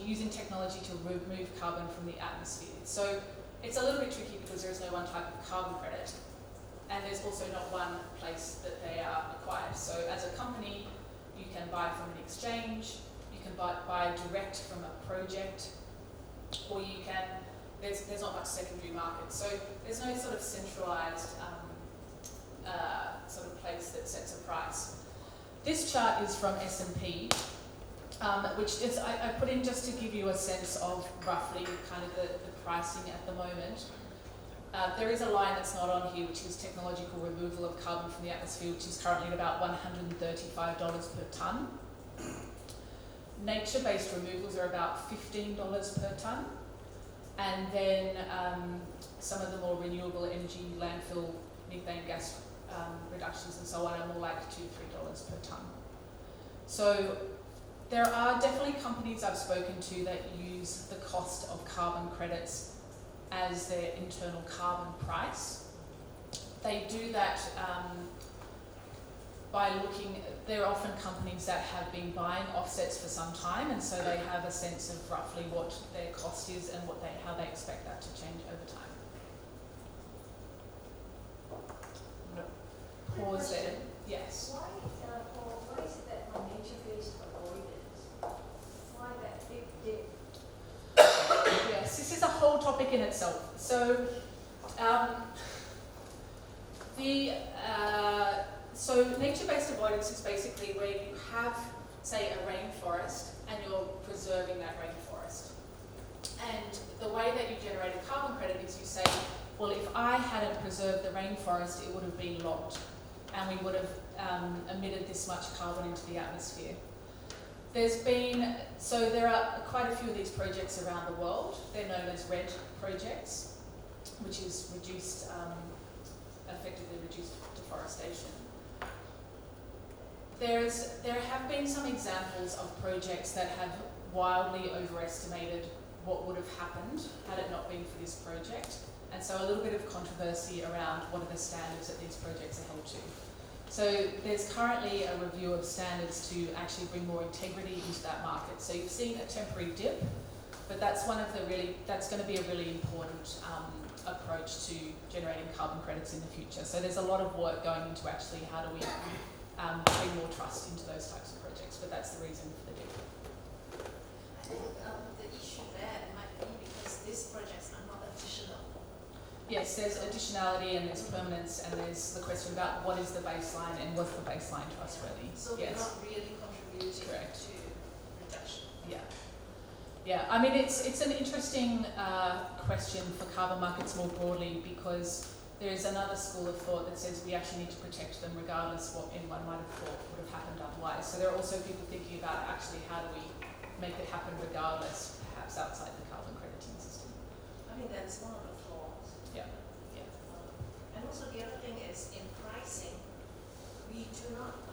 using technology to remove carbon from the atmosphere. So it's a little bit tricky because there is no one type of carbon credit, and there's also not one place that they are acquired. So as a company, you can buy from an exchange, you can buy direct from a project, or you can, there's not much secondary market. So there's no sort of centralized sort of place that sets a price. This chart is from S&P, which is, I put in just to give you a sense of roughly kind of the pricing at the moment. There is a line that's not on here, which is technological removal of carbon from the atmosphere, which is currently at about $135 per tonne. Nature-based removals are about $15 per tonne. And then some of the more renewable energy, landfill, methane gas reductions and so on are more like $2 to $3 per tonne. So there are definitely companies I've spoken to that use the cost of carbon credits as their internal carbon price. They do that by looking, there are often companies that have been buying offsets for some time, and so they have a sense of roughly what their cost is and how they expect that to change over time. Pause there. Yes. Why is it that for nature-based avoidance, why that big dip? Yes, this is a whole topic in itself. So, so nature-based avoidance is basically where you have, say, a rainforest and you're preserving that rainforest. And the way that you generate a carbon credit is you say, well, if I hadn't preserved the rainforest, it would have been logged, and we would have emitted this much carbon into the atmosphere. There are quite a few of these projects around the world. They're known as RED projects, which is effectively reduced deforestation. There have been some examples of projects that have wildly overestimated what would have happened had it not been for this project. And so a little bit of controversy around what are the standards that these projects are held to. So there's currently a review of standards to actually bring more integrity into that market. So you've seen a temporary dip, but that's going to be a really important approach to generating carbon credits in the future. So there's a lot of work going into actually how do we bring more trust into those types of projects, but that's the reason for the dip. I think the issue there might be because these projects are not additional. Yes, there's additionality and there's permanence, and there's the question about what is the baseline and was the baseline trustworthy. So yes. We're not really contributing Correct. to reduction. Yeah. Yeah, I mean, it's an interesting question for carbon markets more broadly, because there is another school of thought that says we actually need to protect them regardless what anyone might have thought would have happened otherwise. So there are also people thinking about actually how do we make it happen regardless, perhaps outside the carbon crediting system. I mean, that is one of the flaws. Yeah. And also the other thing is in pricing, we do not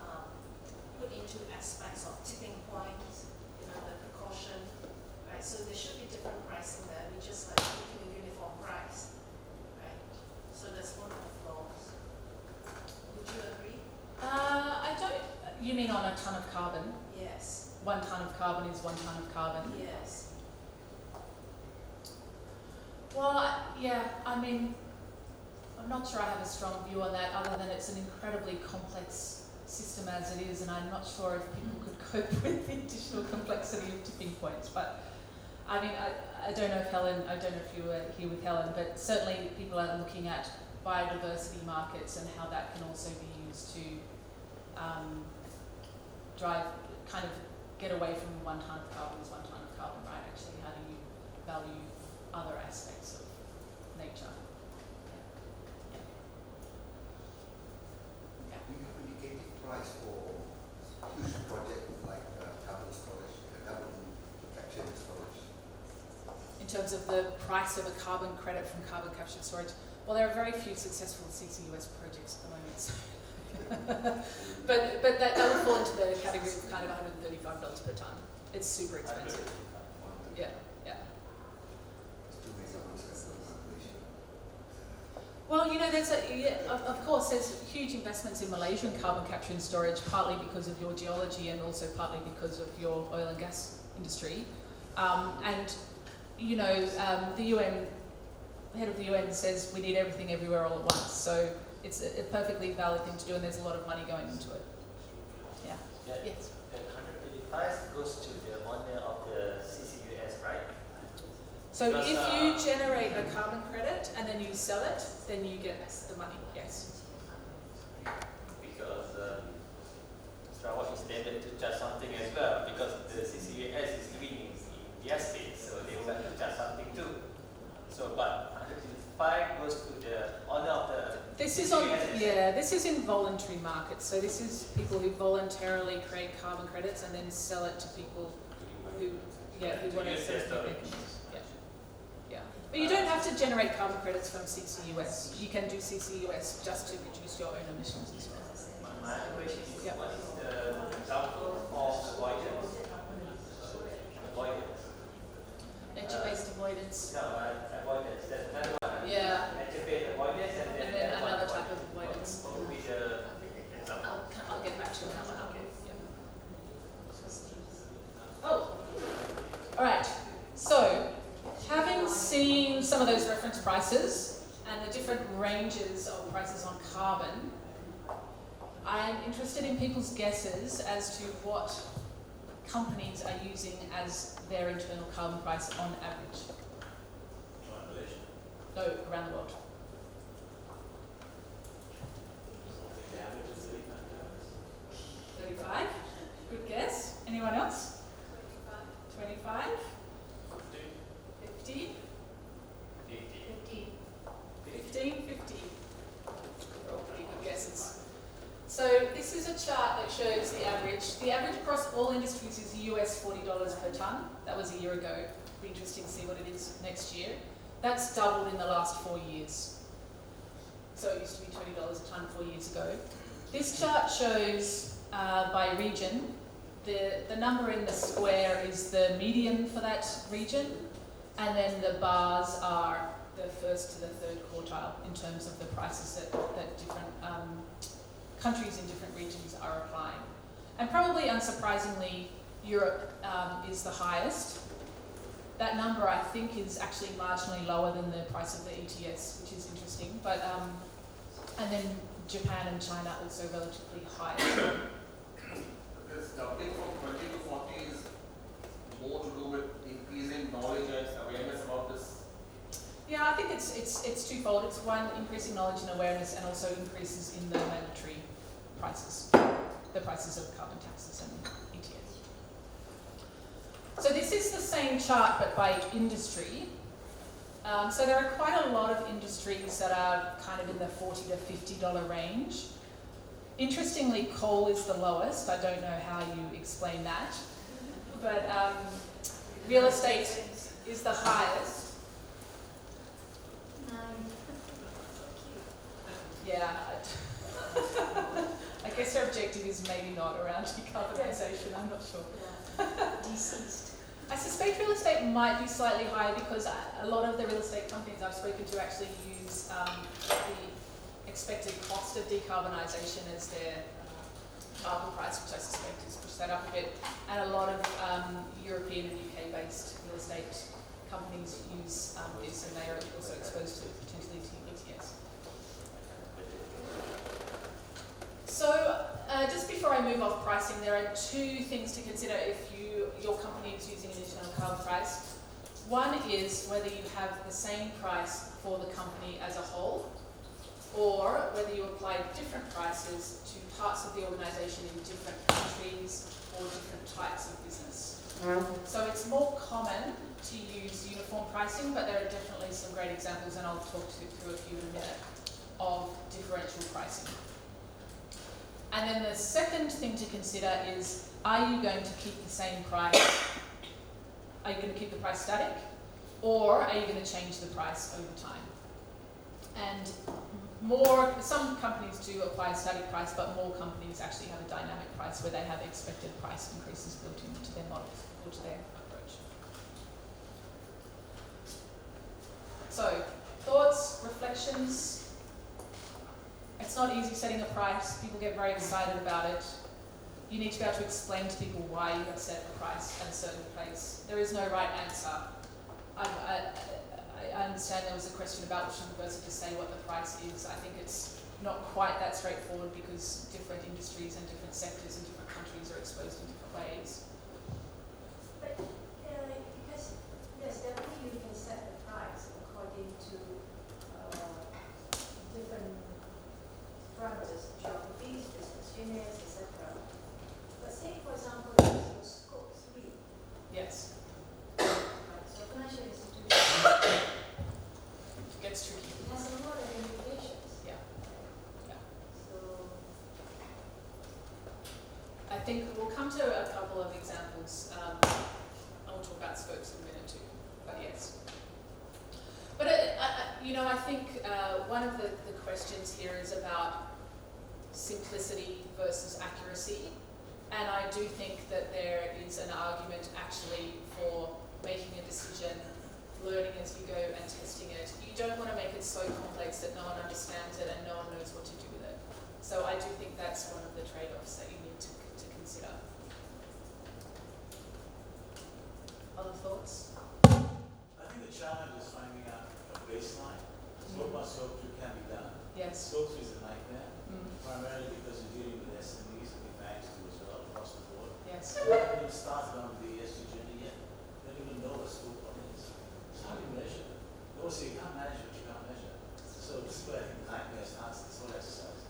put into aspects of tipping points, the precaution, right? So there should be different pricing there. We just like keeping a uniform price, right? So that's one of the flaws. Would you agree? I don't. You mean on a ton of carbon? Yes. 1 ton of carbon is 1 ton of carbon. Yes. Well, yeah. I mean, I'm not sure I have a strong view on that, other than it's an incredibly complex system as it is, and I'm not sure if people could cope with the additional complexity of tipping points. But I mean, I don't know if you were here with Helen, but certainly people are looking at biodiversity markets and how that can also be used to kind of get away from 1 ton of carbon is 1 ton of carbon, right? Actually, how do you value other aspects of nature? Do you have an indicative price for huge projects like carbon storage, carbon capture and storage? In terms of the price of a carbon credit from carbon capture and storage, well, there are very few successful CCUS projects at the moment, so but that would fall into the category of kind of $135 per tonne. It's super expensive. Yeah, yeah. Well, you know, of course, there's huge investments in Malaysian carbon capture and storage, partly because of your geology and also partly because of your oil and gas industry. And, you know, the head of the UN says we need everything everywhere all at once. So it's a perfectly valid thing to do, and there's a lot of money going into it. Yeah. Yes. The 185 goes to the owner of the CCUS, right? So because, if you generate a carbon credit and then you sell it, then you get the money, yes. Because Sarawak is tempted to charge something as well, because the CCUS is living in their state, so they would like to charge something too. So, but 185 goes to the owner of the This is in voluntary markets. So this is people who voluntarily create carbon credits and then sell it to people who want to sell it. Yeah. But you don't have to generate carbon credits from CCUS. You can do CCUS just to reduce your own emissions as well. My question is, what is the example of avoidance? Nature-based avoidance. No, avoidance. That's another one. Yeah. Nature-based avoidance And then another type of avoidance. What would be the example? I'll get back to you on that one. Yeah. Oh, all right. So, having seen some of those reference prices and the different ranges of prices on carbon, I'm interested in people's guesses as to what companies are using as their internal carbon price on average. Malaysia. No, around the world. The average is 35. Good guess. Anyone else? 25. 50. 50. All pretty good guesses. So this is a chart that shows the average. The average across all industries is US $40 per tonne. That was a year ago. It'll be interesting to see what it is next year. That's doubled in the last 4 years. So it used to be $20 a tonne 4 years ago. This chart shows by region. The number in the square is the median for that region, and then the bars are the first to the third quartile in terms of the prices that different countries in different regions are applying. And probably unsurprisingly, Europe is the highest. That number, I think, is actually marginally lower than the price of the ETS, which is interesting. But and then Japan and China also relatively high. This doubling from 20 to 40 is more to do with increasing knowledge and awareness about this. Yeah, I think it's twofold. It's one, increasing knowledge and awareness, and also increases in the mandatory prices, the prices of carbon taxes and ETS. So this is the same chart, but by industry. So there are quite a lot of industries that are kind of in the $40 to $50 range. Interestingly, coal is the lowest. I don't know how you explain that. But real estate is the highest. Yeah. I guess her objective is maybe not around decarbonisation, I'm not sure. Deceased. I suspect real estate might be slightly higher because a lot of the real estate companies I've spoken to actually use the expected cost of decarbonisation as their carbon price, which I suspect has pushed that up a bit. And a lot of European and UK-based real estate companies use this, and they are also exposed to potentially to ETS. So, just before I move off pricing, there are two things to consider if your company is using an internal carbon price. One is whether you have the same price for the company as a whole, or whether you apply different prices to parts of the organisation in different countries or different types of business. So it's more common to use uniform pricing, but there are definitely some great examples, and I'll talk through a few in a minute, of differential pricing. And then the second thing to consider is, are you going to keep the same price? Are you going to keep the price static? Or are you going to change the price over time? And some companies do apply a static price, but more companies actually have a dynamic price where they have expected price increases built into their models or to their approach. So, thoughts, reflections. It's not easy setting a price. People get very excited about it. You need to be able to explain to people why you have set a price at a certain place. There is no right answer. I understand there was a question about which university to say what the price is. I think it's not quite that straightforward because different industries and different sectors in different countries are exposed in different ways. But because yes, definitely you can set the price according to different parameters, geographies, business units, etc. But say, for example, this is scope 3. Yes. Right, so financial institutions. It gets tricky. It has a lot of implications. Yeah. Yeah. So I think we'll come to a couple of examples. I'll talk about scopes in a minute too, but yes. But I think one of the questions here is about simplicity versus accuracy, and I do think that there is an argument actually for making a decision, learning as you go and testing it. You don't want to make it so complex that no one understands it and no one knows what to do with it. So I do think that's one of the trade-offs that you need to consider. Other thoughts? I think the challenge is finding out a baseline. Scope 1, Scope 2 can be done. Yes. Scope 3 is a nightmare, primarily because you're dealing with SMEs and big banks too as well across the board. Yes. We haven't even started on the ESG journey yet. They don't even know what Scope 1 is. So how do you measure it? They always say you can't manage what you can't measure. So this is where I think the nightmare starts, this whole exercise.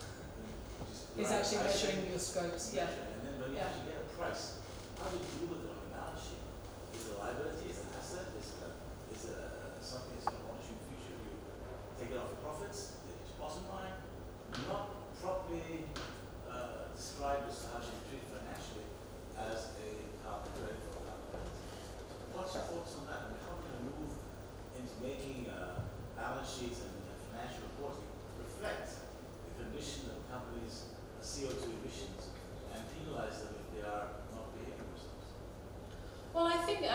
Is actually measuring your scopes, yeah. And then when you actually get a price, how do you deal with it on the balance sheet? Is it a liability? Is it an asset? Is it something that's going to launch you in the future? You take it off your profits, it's bottom line, not properly described as to how you treat financially as a carbon credit or a carbon credit. What's your thoughts on that? I mean, how can we move into making balance sheets and financial reporting reflect the condition of companies' CO2 emissions and penalize them if they are not behaving themselves? Well, I think,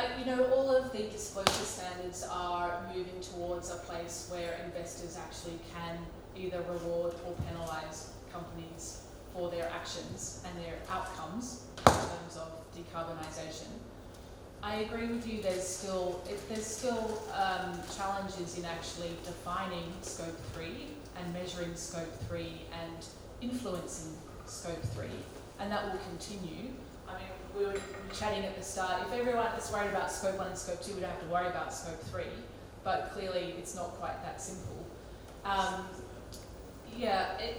all of the disclosure standards are moving towards a place where investors actually can either reward or penalise companies for their actions and their outcomes in terms of decarbonisation. I agree with you, there's still challenges in actually defining Scope 3 and measuring Scope 3 and influencing Scope 3, and that will continue. I mean, we were chatting at the start, if everyone is worried about Scope 1 and Scope 2, we don't have to worry about Scope 3, but clearly it's not quite that simple.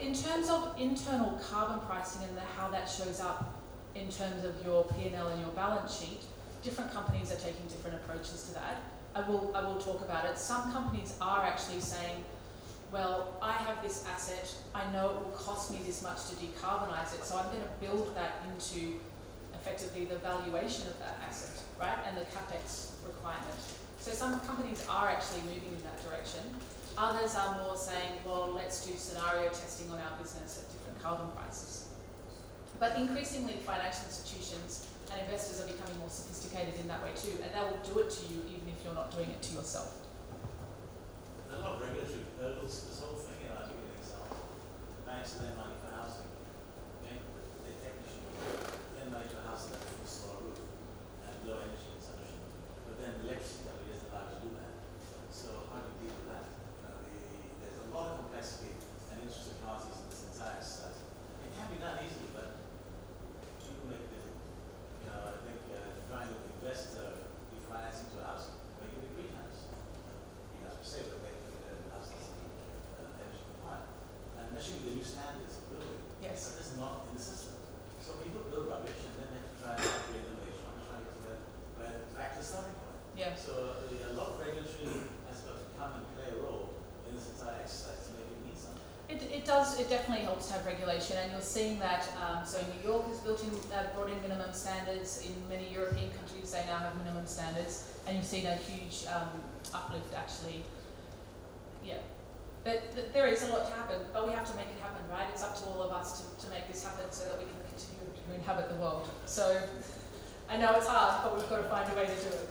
In terms of internal carbon pricing and how that shows up in terms of your P&L and your balance sheet, different companies are taking different approaches to that. I will talk about it. Some companies are actually saying, well, I have this asset, I know it will cost me this much to decarbonise it, so I'm going to build that into effectively the valuation of that asset, right, and the capex requirement. So some companies are actually moving in that direction. Others are more saying, well, let's do scenario testing on our business at different carbon prices. But increasingly, financial institutions and investors are becoming more sophisticated in that way too, and they will do it to you even if you're not doing it to yourself. There's a lot of regulatory hurdles to this whole thing. I'll give you an example. Banks lend money for housing. Okay? They technically lend money to a house that has a small roof and low energy consumption. But then the electricity company isn't allowed to do that. So how do you deal with that? There's a lot of complexity and interested parties in this entire exercise. It can be done easily, but people make it difficult. I think trying to invest refinancing to a house, make it a greenhouse. Greenhouse per se, but make it a house that's energy compliant. And measuring the new standards of building. Yes. But this is not in the system. So people build rubbish and then they have to try and upgrade them later on, trying to get back to the starting point. Yeah. So a lot of regulatory has got to come and play a role in this entire exercise to make it mean something. It does. It definitely helps to have regulation, and you're seeing that. So New York has brought in minimum standards. In many European countries, they now have minimum standards, and you've seen a huge uplift actually. Yeah, There is a lot to happen, but we have to make it happen, right? It's up to all of us to make this happen so that we can continue to inhabit the world. So I know it's hard, but we've got to find a way to do it.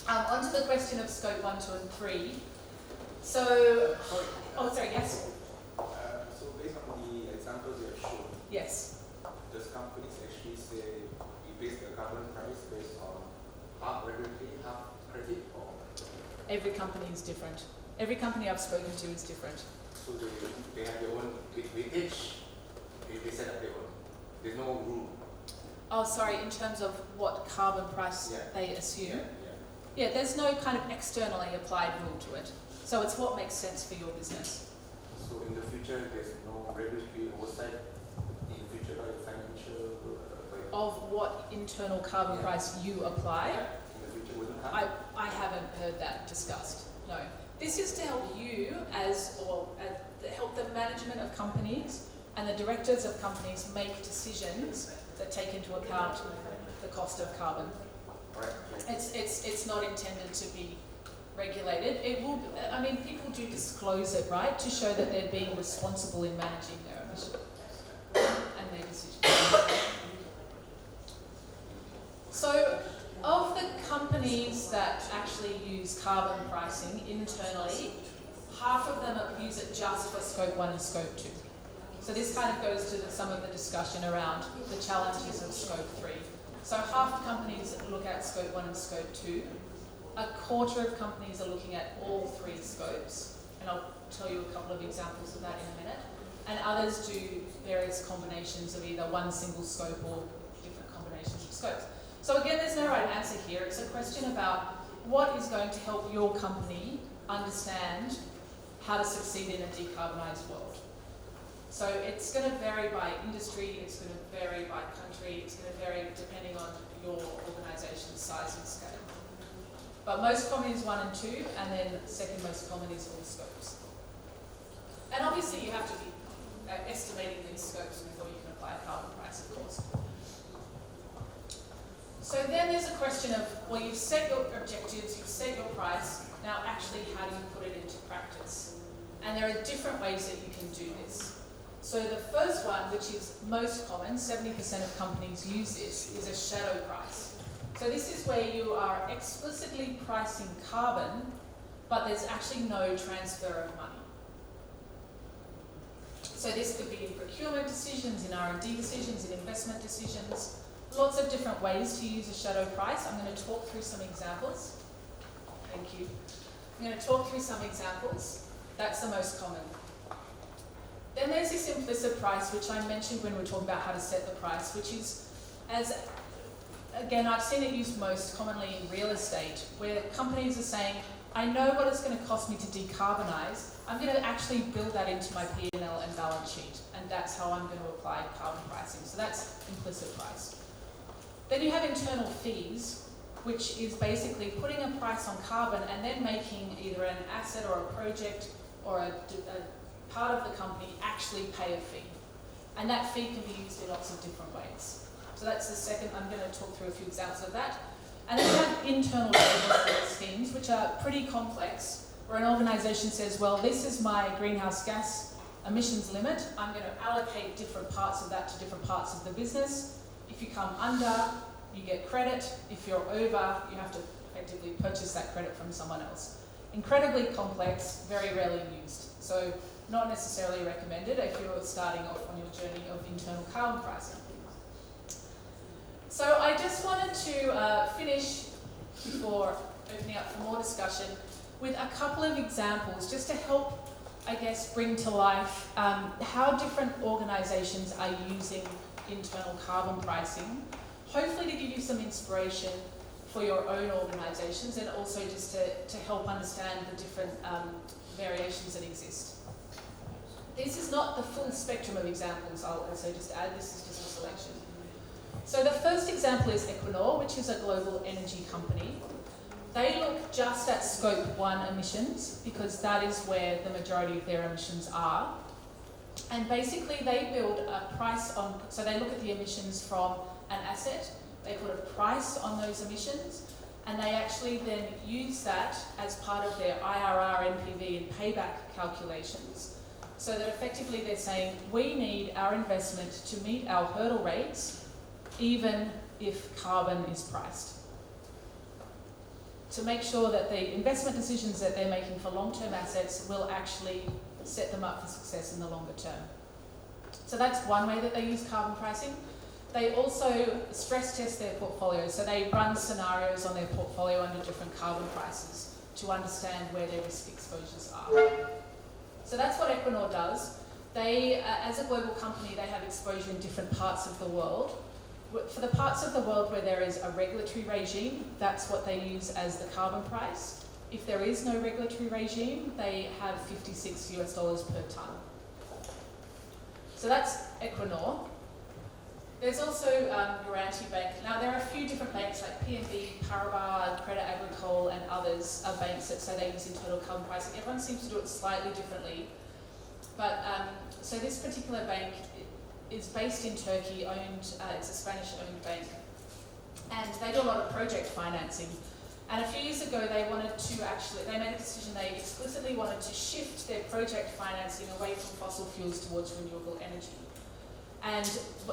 On to the question of scope 1, 2 and 3. So, sorry, yes? So based on the examples you have shown, yes. Does companies actually say you base the carbon price based on half regulatory, half credit, or? Every company is different. Every company I've spoken to is different. So they have their own weightage, they set up their own. There's no rule. Oh, sorry, in terms of what carbon price they assume? Yeah, there's no kind of externally applied rule to it. So it's what makes sense for your business. So in the future, there's no regulatory oversight in the future by financial... of what internal carbon price you apply? In the future wouldn't happen? I haven't heard that discussed, no. This is to help you help the management of companies and the directors of companies make decisions that take into account the cost of carbon. Right. It's not intended to be regulated. It will. I mean, people do disclose it, right, to show that they're being responsible in managing their emissions and their decisions. So, of the companies that actually use carbon pricing internally, half of them use it just for scope 1 and scope 2. So this kind of goes to some of the discussion around the challenges of scope 3. So half the companies look at scope 1 and scope 2. A quarter of companies are looking at all 3 scopes. And I'll tell you a couple of examples of that in a minute. And others do various combinations of either one single scope or different combinations of scopes. So again, there's no right answer here. It's a question about what is going to help your company understand how to succeed in a decarbonised world. So it's going to vary by industry, it's going to vary by country, it's going to vary depending on your organisation's size and scale. But most common is 1 and 2, and then second most common is all scopes. And obviously you have to be estimating these scopes before you can apply a carbon price, of course. So then there's a question of, well, you've set your objectives, you've set your price, now actually how do you put it into practice? And there are different ways that you can do this. So the first one, which is most common, 70% of companies use this, is a shadow price. So this is where you are explicitly pricing carbon, but there's actually no transfer of money. So this could be in procurement decisions, in R&D decisions, in investment decisions, lots of different ways to use a shadow price. I'm going to talk through some examples. Thank you. I'm going to talk through some examples. That's the most common. Then there's this implicit price, which I mentioned when we were talking about how to set the price, which is, again, I've seen it used most commonly in real estate, where companies are saying, I know what it's going to cost me to decarbonise, I'm going to actually build that into my P&L and balance sheet, and that's how I'm going to apply carbon pricing. So that's implicit price. Then you have internal fees, which is basically putting a price on carbon and then making either an asset or a project or a part of the company actually pay a fee. And that fee can be used in lots of different ways. So that's the second. I'm going to talk through a few examples of that. And then we have internal schemes, which are pretty complex, where an organisation says, well, this is my greenhouse gas emissions limit. I'm going to allocate different parts of that to different parts of the business. If you come under, you get credit. If you're over, you have to effectively purchase that credit from someone else. Incredibly complex, very rarely used. So not necessarily recommended if you're starting off on your journey of internal carbon pricing. So I just wanted to finish before opening up for more discussion with a couple of examples just to help, I guess, bring to life how different organisations are using internal carbon pricing, hopefully to give you some inspiration for your own organisations and also just to help understand the different variations that exist. This is not the full spectrum of examples, I'll also just add, this is just a selection. So the first example is Equinor, which is a global energy company. They look just at scope 1 emissions because that is where the majority of their emissions are. And basically they build a price on, so they look at the emissions from an asset, they put a price on those emissions, And they actually then use that as part of their IRR, NPV and payback calculations. So that effectively they're saying, we need our investment to meet our hurdle rates, even if carbon is priced. To make sure that the investment decisions that they're making for long-term assets will actually set them up for success in the longer term. So that's one way that they use carbon pricing. They also stress test their portfolios, so they run scenarios on their portfolio under different carbon prices to understand where their risk exposures are. So that's what Equinor does. They, as a global company, they have exposure in different parts of the world. For the parts of the world where there is a regulatory regime, that's what they use as the carbon price. If there is no regulatory regime, they have $56 per tonne. So that's Equinor. There's also Guaranty Bank. Now there are a few different banks like PNB, Paribas, Credit Agricole and others are banks that say they use internal carbon pricing. Everyone seems to do it slightly differently. But so this particular bank is based in Turkey, it's a Spanish-owned bank. And they do a lot of project financing. And a few years ago they made a decision, they explicitly wanted to shift their project financing away from fossil fuels towards renewable energy. And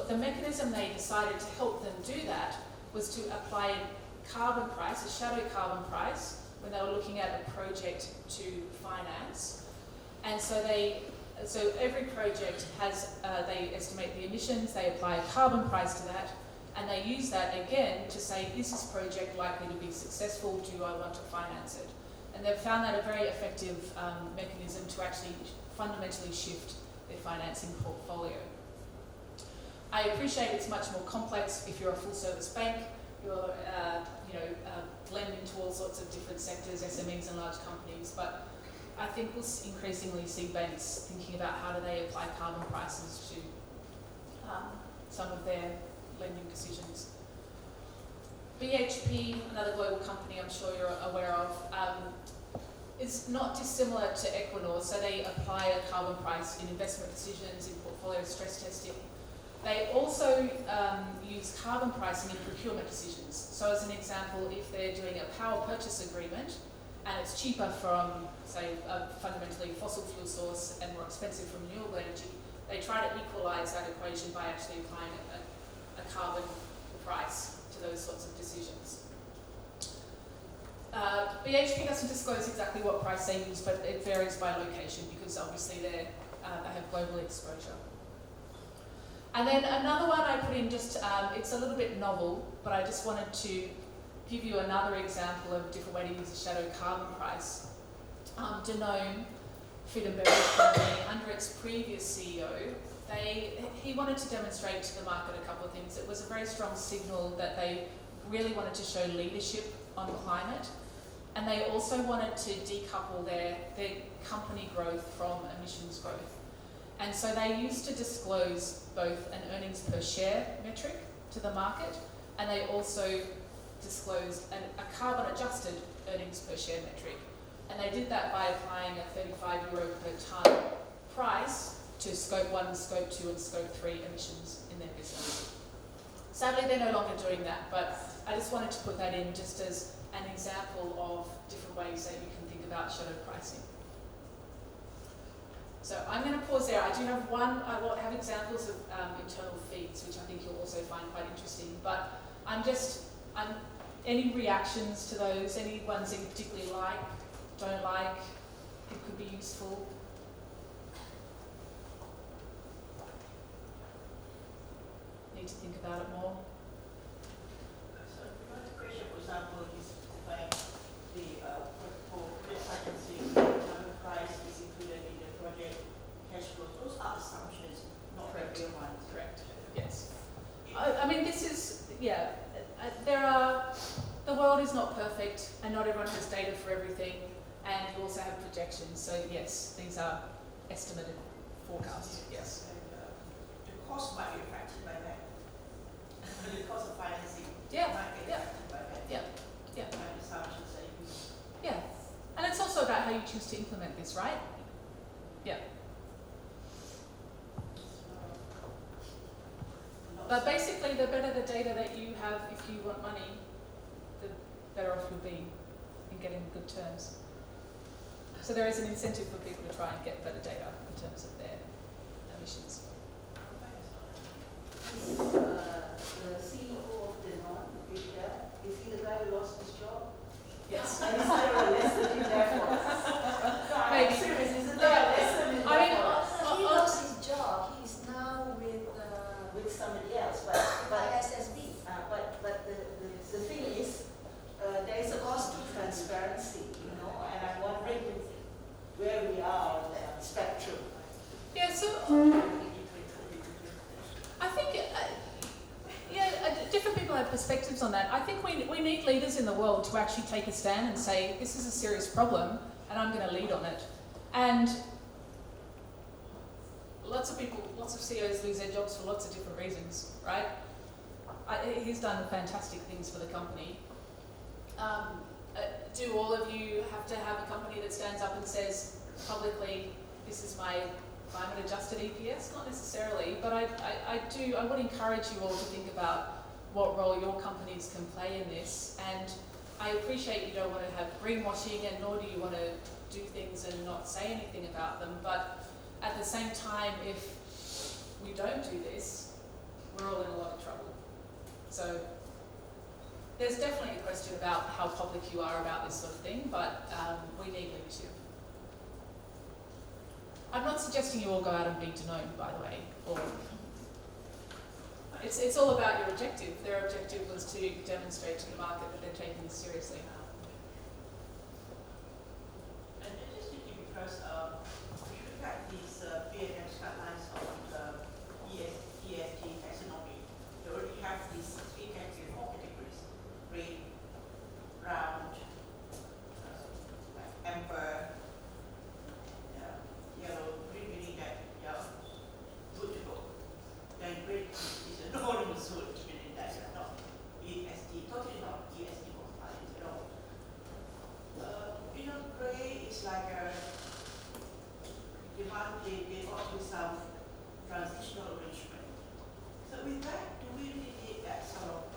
the mechanism they decided to help them do that was to apply a carbon price, a shadow carbon price, when they were looking at a project to finance. And so every project has, they estimate the emissions, they apply a carbon price to that, and they use that again to say, is this project likely to be successful? Do I want to finance it? And they've found that a very effective mechanism to actually fundamentally shift their financing portfolio. I appreciate it's much more complex if you're a full-service bank. You're lending to all sorts of different sectors, SMEs and large companies. But I think we'll increasingly see banks thinking about how do they apply carbon prices to some of their lending decisions. BHP, another global company I'm sure you're aware of, is not dissimilar to Equinor. So they apply a carbon price in investment decisions, in portfolio stress testing. They also use carbon pricing in procurement decisions. So as an example, if they're doing a power purchase agreement and it's cheaper from, say, a fundamentally fossil fuel source and more expensive from renewable energy, they try to equalise that equation by actually applying a carbon price to those sorts of decisions. BHP doesn't disclose exactly what price they use, but it varies by location because obviously they have global exposure. And then another one I put in it's a little bit novel, but I just wanted to give you another example of a different way to use a shadow carbon price. Danone, food and beverage company, under its previous CEO, he wanted to demonstrate to the market a couple of things. It was a very strong signal that they really wanted to show leadership on climate, and they also wanted to decouple their company growth from emissions growth. And so they used to disclose both an earnings per share metric to the market, and they also disclosed a carbon adjusted earnings per share metric. And they did that by applying a €35 per tonne price to scope 1, scope 2 and scope 3 emissions in their business. Sadly, they're no longer doing that, but I just wanted to put that in just as an example of different ways that you can think about shadow pricing. So I'm going to pause there. I do have I will have examples of internal feeds, which I think you'll also find quite interesting. But any reactions to those? Any ones that you particularly like, don't like, think could be useful? Need to think about it more. So the question, for example, is specifying for credit financing, carbon price is included in the project cash flow. Those are assumptions, not real ones. Correct. Yes. I mean, this is, the world is not perfect and not everyone has data for everything, and you also have projections. So yes, these are estimated forecasts. Yes. The cost might be affected by that. The cost of financing might be affected by that. Yeah. By the assumptions that you use. Yeah. And it's also about how you choose to implement this, right? Yeah. But basically, the better the data that you have, if you want money, the better off you'll be in getting good terms. So there is an incentive for people to try and get better data in terms of their emissions. The CEO of the non-Victor, is he the guy who lost his job? Yes. And is there a lesson in that for us? Maybe. Serious, isn't there a lesson in I mean, that for us? He lost his job. He's now with Somebody else, but ISSB. but the thing is, there is a cost to transparency, you know, and I'm wondering where we are on the spectrum. Yeah, so I think, different people have perspectives on that. I think we need leaders in the world to actually take a stand and say, this is a serious problem, and I'm going to lead on it. And lots of CEOs lose their jobs for lots of different reasons, right? He's done fantastic things for the company. Do all of you have to have a company that stands up and says publicly, this is my climate adjusted EPS? Not necessarily, but I would encourage you all to think about what role your companies can play in this. And I appreciate you don't want to have greenwashing, and nor do you want to do things and not say anything about them. But at the same time, if we don't do this, we're all in a lot of trouble. So there's definitely a question about how public you are about this sort of thing, but we need leadership. I'm not suggesting you all go out and be known, by the way. Or it's all about your objective. Their objective was to demonstrate to the market that they're taking this seriously. And interestingly, because if you look at these BNM's guidelines on ESG taxonomy, they already have these three categories, four categories: green, round, amber, yellow. Green meaning that good to go. Then red is a non-good, meaning that you're not ESG, totally not ESG compliant at all. Gray is like a demand, they offer some transitional arrangement. So with that, do we really need that sort of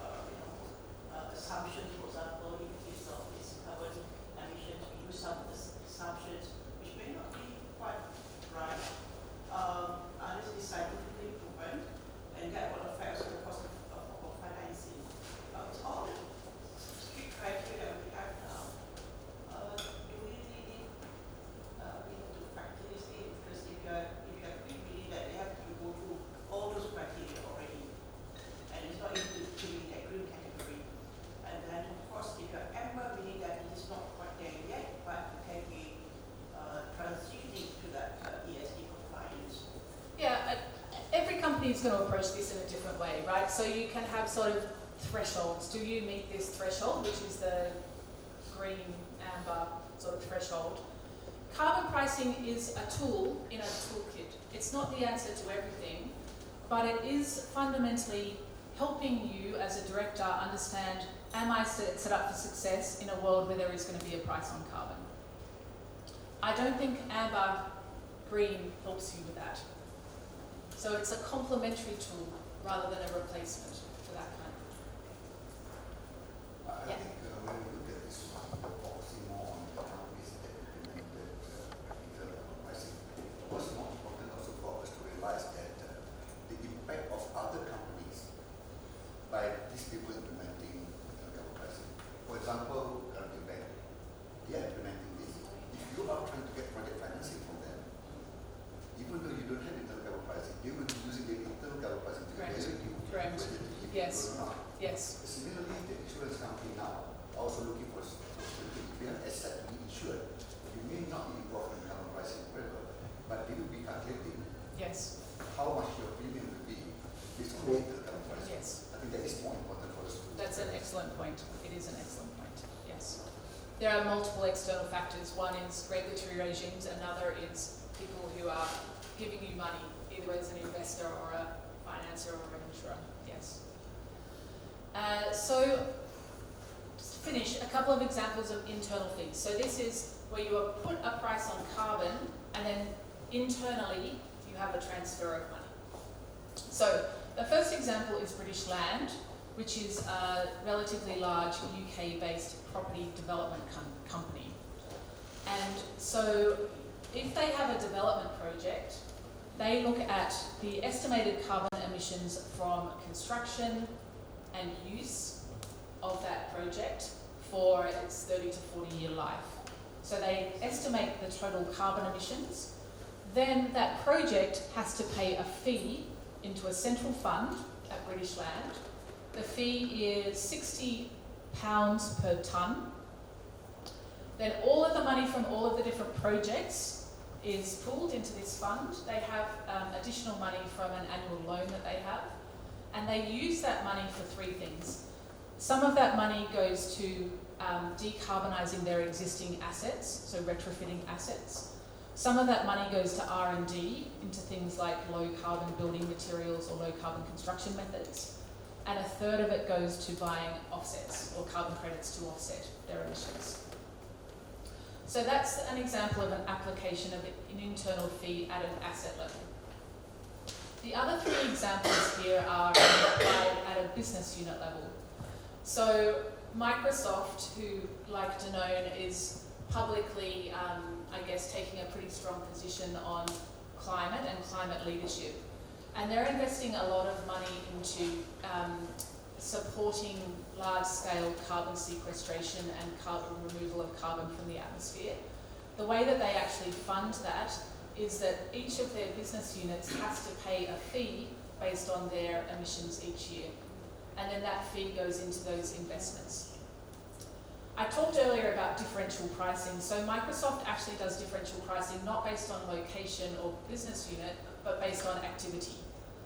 assumptions? For example, in the case of this carbon emissions, we use some of the assumptions which may not be quite right, unless it's scientifically proven, and that will affect the cost of financing. It's all the strict criteria that we have now. Do we really need to factor this in? Because if you have believe that they have to go through all those criteria already, and it's not easy to be in that green category. And then, of course, if you're amber, meaning that it is not quite there yet, but it can be transitioning to that ESG compliance. Yeah, every company is going to approach this in a different way, right? So you can have sort of thresholds. Do you meet this threshold, which is the green, amber sort of threshold? Carbon pricing is a tool in a toolkit. It's not the answer to everything, but it is fundamentally helping you as a director understand, am I set up for success in a world where there is going to be a price on carbon? I don't think amber, green helps you with that. So it's a complementary tool rather than a replacement for that kind of. I think when we look at this one, we're focusing more on the companies that implemented practical pricing. It was more important also for us to realize that the impact of other companies by these people implementing practical pricing. For example, Currently Bank, they are implementing this. If you are trying to get project financing from them, even though you don't have internal carbon pricing, they will be using the internal carbon pricing to evaluate you Correct. whether to give Yes. you or not. Yes. Similarly, the insurance company now are also looking for stability. If you have asset to be insured, you may not be involved in carbon pricing forever, but they will be calculating Yes. how much your premium will be based on the internal carbon pricing. Yes. I think that is more important for us to. That's an excellent point. It is an excellent point. Yes. There are multiple external factors. One is regulatory regimes, another is people who are giving you money, either as an investor or a financer or an insurer. Yes. So, just to finish, a couple of examples of internal fees. So this is where you put a price on carbon, and then internally you have a transfer of money. So the first example is British Land. which is a relatively large UK-based property development company. And so if they have a development project, they look at the estimated carbon emissions from construction and use of that project for its 30 to 40 year life. So they estimate the total carbon emissions. Then that project has to pay a fee into a central fund at British Land. The fee is £60 per tonne. Then all of the money from all of the different projects is pooled into this fund. They have additional money from an annual loan that they have, and they use that money for three things. Some of that money goes to decarbonising their existing assets, so retrofitting assets. Some of that money goes to R&D into things like low carbon building materials or low carbon construction methods. And a third of it goes to buying offsets or carbon credits to offset their emissions. So that's an example of an application of an internal fee at an asset level. The other three examples here are applied at a business unit level. So Microsoft, who, like Datin, is publicly, I guess, taking a pretty strong position on climate and climate leadership. And they're investing a lot of money into supporting large-scale carbon sequestration and carbon removal of carbon from the atmosphere. The way that they actually fund that is that each of their business units has to pay a fee based on their emissions each year. And then that fee goes into those investments. I talked earlier about differential pricing. So Microsoft actually does differential pricing not based on location or business unit, but based on activity.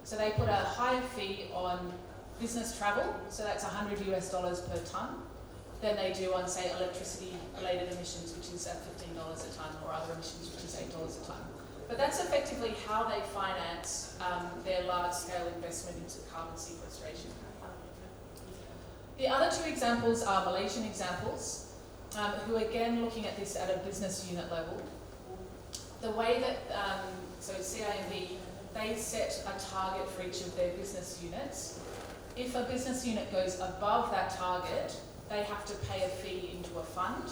So they put a higher fee on business travel, so that's $100 per tonne, than they do on, say, electricity-related emissions, which is at $15 a tonne, or other emissions, which is $8 a tonne. But that's effectively how they finance their large-scale investment into carbon sequestration. The other two examples are Malaysian examples, who again looking at this at a business unit level. The way that, so CIMB, they set a target for each of their business units. If a business unit goes above that target, they have to pay a fee into a fund,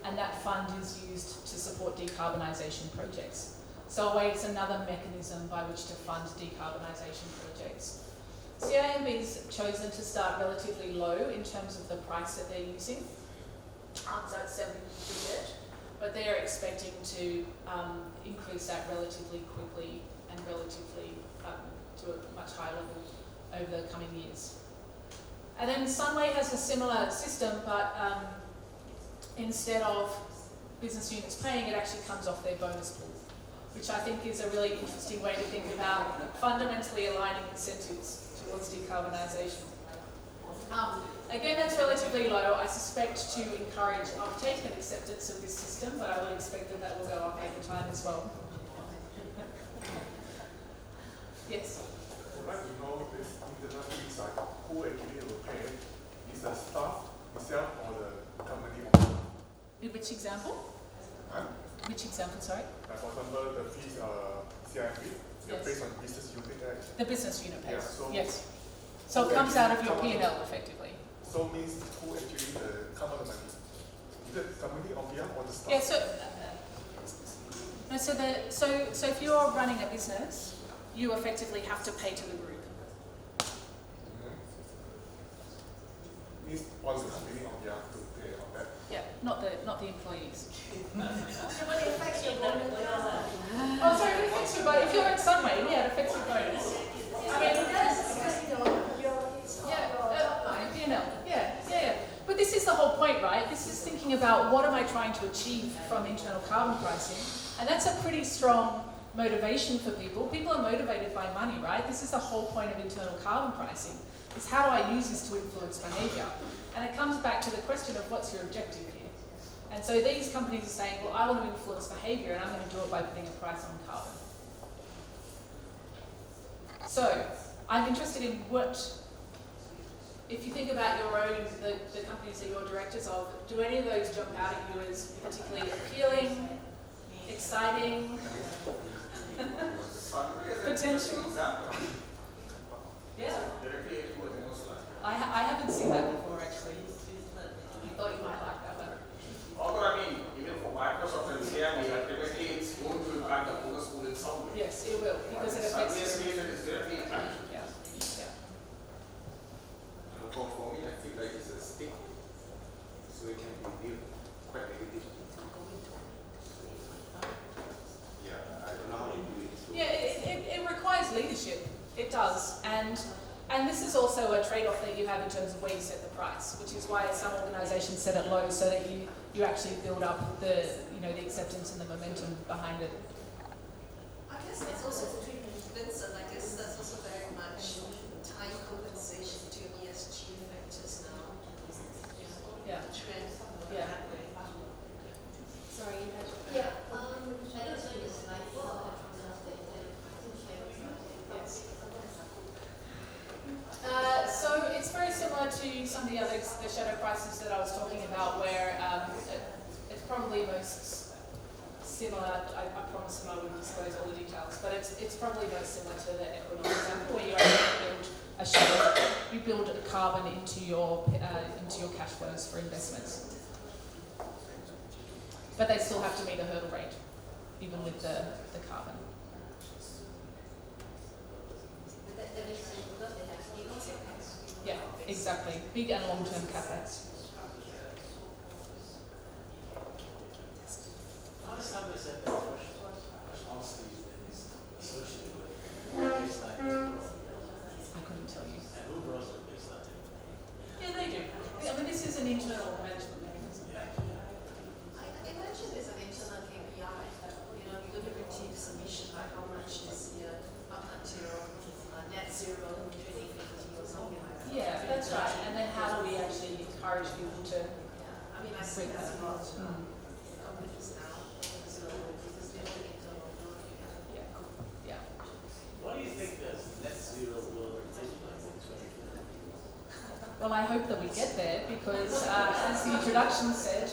and that fund is used to support decarbonisation projects. So it's another mechanism by which to fund decarbonisation projects. CIMB's chosen to start relatively low in terms of the price that they're using, so it's 7%, but they're expecting to increase that relatively quickly and relatively to a much higher level over the coming years. And then Sunway has a similar system, but instead of business units paying, it actually comes off their bonus pool, which I think is a really interesting way to think about fundamentally aligning incentives towards decarbonisation. Again, that's relatively low. I suspect to encourage uptake and acceptance of this system, but I would expect that that will go up over time as well. Yes? I'd like to know this internal fees, who actually will pay? Is the staff itself or the company owner? In which example? Huh? Which example, sorry? For example, the fees are CIMB, they're Yes. based on business unit, right? The business unit pays. Yeah, so yes. So it comes out of your P&L effectively. So means who actually come out the money? Is it the company on behalf or the staff? Yeah, so if you're running a business, you effectively have to pay to the group. Means on the company on behalf to pay on that. Yeah, not the employees. So but it affects your bonus. Oh, sorry, it affects your bonus. If you're at Sunway, yeah, it affects your bonus. I mean, it does because P&L. Yeah. But this is the whole point, right? This is thinking about what am I trying to achieve from internal carbon pricing, and that's a pretty strong motivation for people. People are motivated by money, right? This is the whole point of internal carbon pricing. Is how do I use this to influence behaviour? And it comes back to the question of what's your objective here. And so these companies are saying, well, I want to influence behaviour and I'm going to do it by putting a price on carbon. So I'm interested in what, if you think about your own, the companies that you're directors of, do any of those jump out at you as particularly appealing, exciting, potential? Yeah. Directly to the thermostat. I haven't seen that before actually. I thought you might like that one. Although, I mean, even for Microsoft and CIB, ultimately it's going to impact the bonus pool in some way. Yes, it will, because it affects. Obviously, it is directly impacted. Yeah. Yeah. For me, I feel like it's a stick, so it can be viewed quite negative. Yeah, I don't know how to do it. So. Yeah, it requires leadership. It does, and this is also a trade-off that you have in terms of where you set the price, which is why some organisations set it low so that you actually build up the the acceptance and the momentum behind it. I guess it's also for treatment, Vincent, I guess that's also very much time compensation to ESG factors now. Yeah. Trend. Yeah. Sorry, you had. Yeah, I don't know this slide. Yes. So it's very similar to some of the other the shadow prices that I was talking about, where it's probably most similar. I promise I wouldn't disclose all the details, but it's probably most similar to the Equinor example, where you actually build a shadow, you build a carbon into your cash flows for investments, but they still have to meet a hurdle rate, even with the carbon. That makes sense because they have big capex. Yeah, exactly. Big and long-term capex. How does somebody set that threshold? Honestly, is associated with baseline growth. I couldn't tell you. And who grows with baseline? Yeah, they do. I mean, this is an internal management mechanism. I imagine there's an internal KPI. You're going to reach submission by how much this year up until net zero 2050 or something like that. Yeah, that's right. And then how do we actually encourage people to I mean, I see bring that's that a lot about? of companies now. So because they're all internal growth. Yeah. Yeah. What do you think the net zero will take like in 2050? Well, I hope that we get there because, as the introduction said,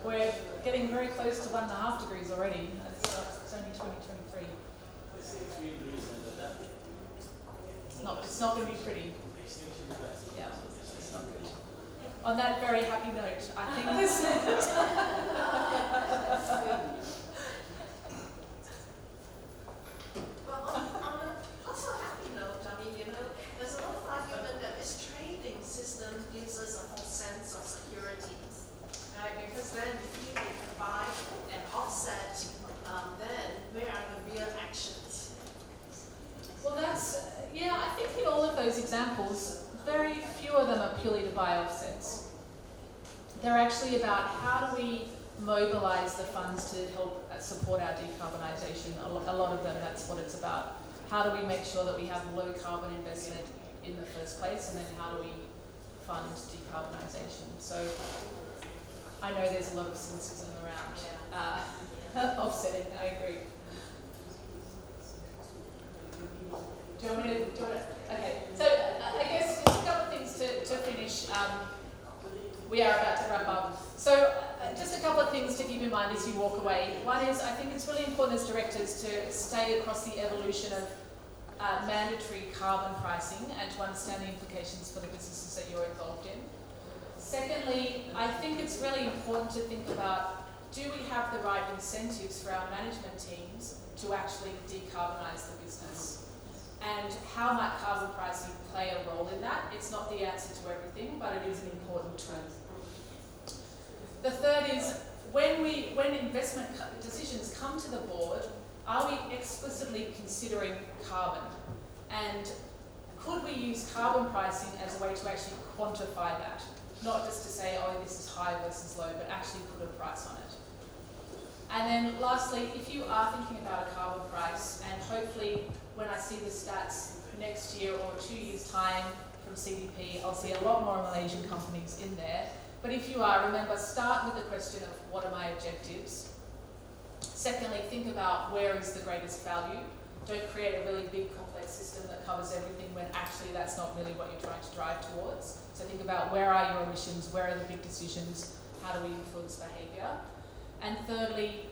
we're getting very close to 1.5 degrees already. And it's only 2023. They say 3 degrees and that. It's not going to be pretty. Extinction event. Yeah, it's not good. On that very happy note, I think this Well, on a also happy note, I mean, there's a lot of argument that this trading system gives us a whole sense of security, right? Because then if you can buy and offset, then where are the real actions? Well, I think in all of those examples, very few of them are purely to buy offsets. They're actually about how do we mobilise the funds to help support our decarbonisation. A lot of them, that's what it's about. How do we make sure that we have low carbon investment in the first place, and then how do we fund decarbonisation? So I know there's a lot of cynicism around offsetting, I agree. Do you want me to? Okay. So I guess just a couple of things to finish. We are about to wrap up. So just a couple of things to keep in mind as you walk away. One is I think it's really important as directors to stay across the evolution of mandatory carbon pricing and to understand the implications for the businesses that you're involved in. Secondly, I think it's really important to think about, do we have the right incentives for our management teams to actually decarbonise the business? And how might carbon pricing play a role in that? It's not the answer to everything, but it is an important tool. The third is, when investment decisions come to the board, are we explicitly considering carbon? And could we use carbon pricing as a way to actually quantify that? Not just to say, oh, this is high versus low, but actually put a price on it. And then lastly, if you are thinking about a carbon price, and hopefully when I see the stats next year or 2 years' time from CDP, I'll see a lot more Malaysian companies in there. But if you are, remember, start with the question of what are my objectives? Secondly, think about where is the greatest value. Don't create a really big complex system that covers everything when actually that's not really what you're trying to drive towards. So think about where are your emissions, where are the big decisions, how do we influence behaviour? And thirdly,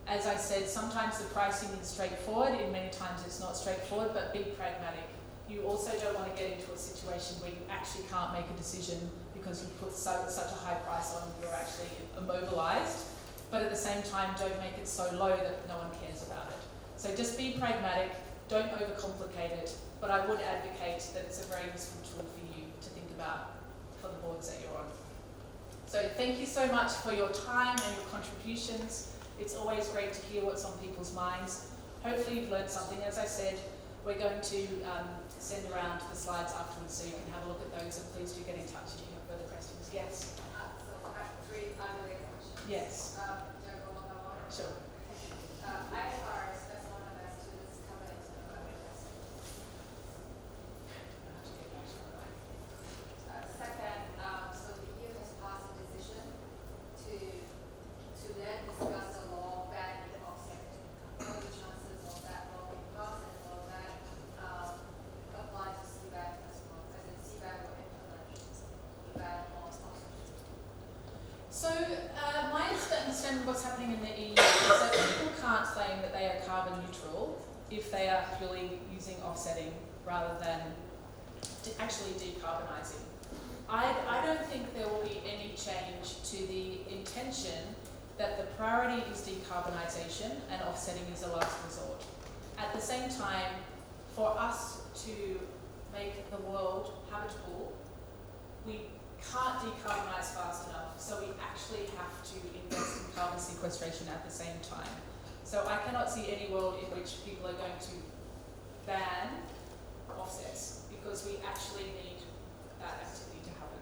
as I said, sometimes the pricing is straightforward, and many times it's not straightforward, but be pragmatic. you also don't want to get into a situation where you actually can't make a decision because you put such a high price on, you're actually immobilized. But at the same time, don't make it so low that no one cares about it. So just be pragmatic, don't overcomplicate it, but I would advocate that it's a very useful tool for you to think about for the boards that you're on. So thank you so much for your time and your contributions. It's always great to hear what's on people's minds. Hopefully you've learned something. As I said, we're going to send around the slides afterwards so you can have a look at those, and please do get in touch if you have further questions. Yes? So I have three unrelated questions. Yes. Sure. IFRS, that's one of us to this cover external advertising. Second, so the EU has passed a decision to then discuss the law banning the offsetting. What are the chances of that law being passed, and will that apply to CBAC as well? As in CBAC will implement the ban on offsetting. So my understanding of what's happening in the EU is that people can't claim that they are carbon neutral if they are purely using offsetting rather than actually decarbonising. I don't think there will be any change to the intention that the priority is decarbonisation and offsetting is a last resort. At the same time, for us to make the world habitable, we can't decarbonise fast enough, so we actually have to invest in carbon sequestration at the same time. So I cannot see any world in which people are going to ban offsets, because we actually need that activity to happen.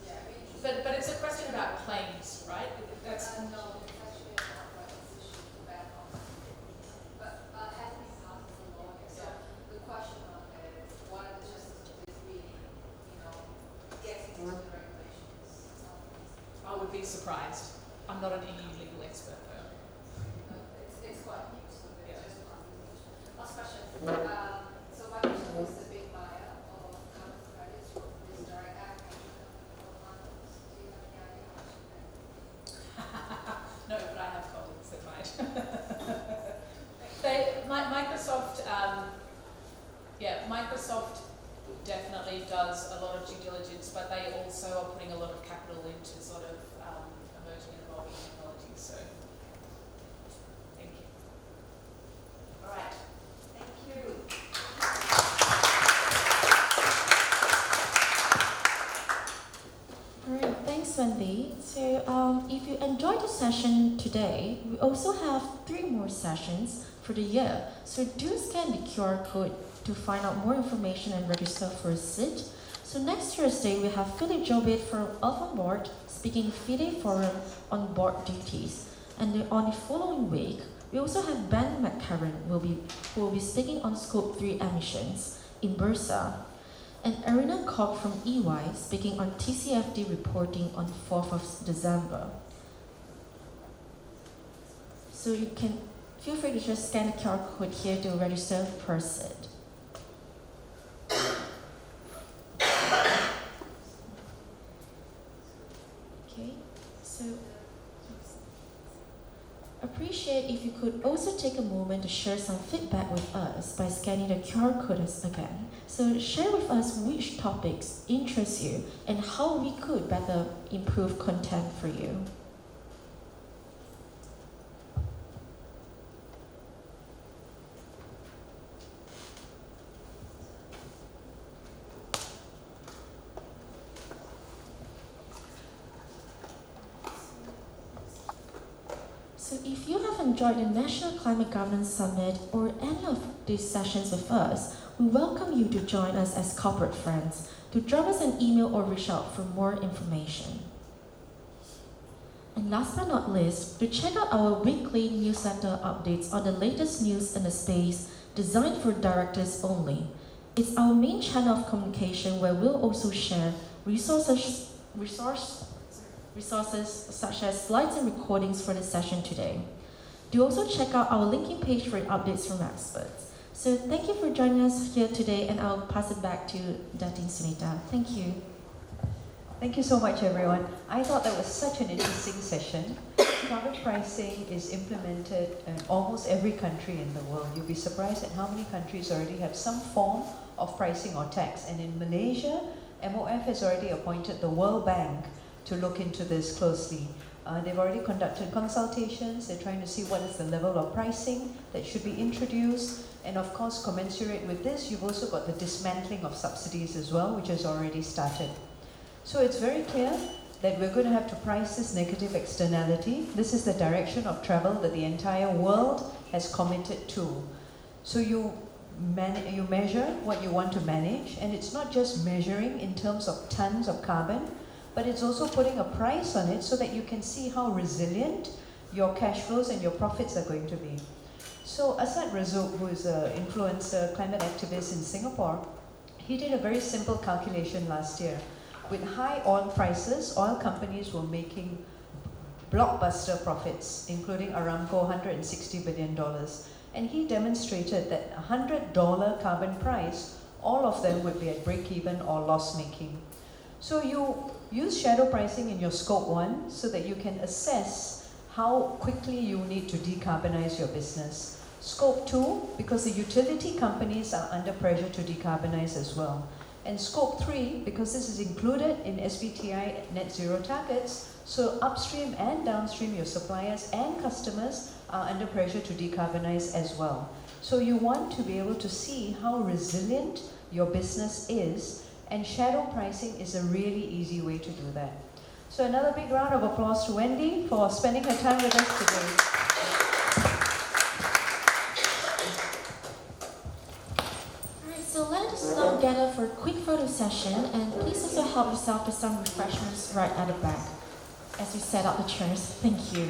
Yeah, But it's a question about claims, right? That's no, it's actually not a decision to ban offsetting. But it hasn't been passed as a law yet. So the question is, what are the chances of this really, getting into the regulations? I would be surprised. I'm not an EU legal expert though. It's quite new, so Yeah. it's just passed the decision. Last question. So Microsoft is the big buyer of carbon credits from this direct air capture for panels. Do you have any idea how much you pay? No, but I have colleagues that might. Microsoft definitely does a lot of due diligence, but they also are putting a lot of capital into sort of emerging and evolving technologies. So, thank you. All right. Thank you. Alright, thanks Wendy. So if you enjoyed the session today, we also have 3 more sessions for the year. So do scan the QR code to find out more information and register for a seat. So next Thursday, we have Philip Jobit from Alpha Board speaking FIDE Forum on board duties. And on the following week, we also have Ben McCarran who will be speaking on Scope 3 emissions in Bursa. And Arina Koch from EY speaking on TCFD reporting on 4th of December. So you can feel free to just scan the QR code here to register per seat. Okay, so appreciate if you could also take a moment to share some feedback with us by scanning the QR codes again. So share with us which topics interest you and how we could better improve content for you. So if you have enjoyed the National Climate Governance Summit or any of these sessions with us, we welcome you to join us as corporate friends, to drop us an email or reach out for more information. And last but not least, to check out our weekly newsletter updates on the latest news in the space designed for directors only. It's our main channel of communication where we'll also share resources such as slides and recordings for the session today. Do also check out our linking page for updates from experts. So thank you for joining us here today, and I'll pass it back to Datin Sunita. Thank you. Thank you so much, everyone. I thought that was such an interesting session. carbon pricing is implemented in almost every country in the world. You'll be surprised at how many countries already have some form of pricing or tax. And in Malaysia, MOF has already appointed the World Bank to look into this closely. They've already conducted consultations. They're trying to see what is the level of pricing that should be introduced. And of course, commensurate with this, you've also got the dismantling of subsidies as well, which has already started. So it's very clear that we're going to have to price this negative externality. This is the direction of travel that the entire world has committed to. So you measure what you want to manage, and it's not just measuring in terms of tons of carbon, but it's also putting a price on it so that you can see how resilient your cash flows and your profits are going to be. So Asad Razuk, who is an influencer, climate activist in Singapore, he did a very simple calculation last year. With high oil prices, oil companies were making blockbuster profits, including Aramco, $160 billion. And he demonstrated that $100 carbon price, all of them would be at break-even or loss-making. So you use shadow pricing in your scope 1 so that you can assess how quickly you need to decarbonize your business. Scope 2, because the utility companies are under pressure to decarbonize as well. And scope 3, because this is included in SBTi net zero targets, so upstream and downstream, your suppliers and customers are under pressure to decarbonize as well. So you want to be able to see how resilient your business is, and shadow pricing is a really easy way to do that. So another big round of applause to Wendy for spending her time with us today. So let us now gather for a quick photo session, and please also help yourself to some refreshments right at the back as we set up the chairs. Thank you.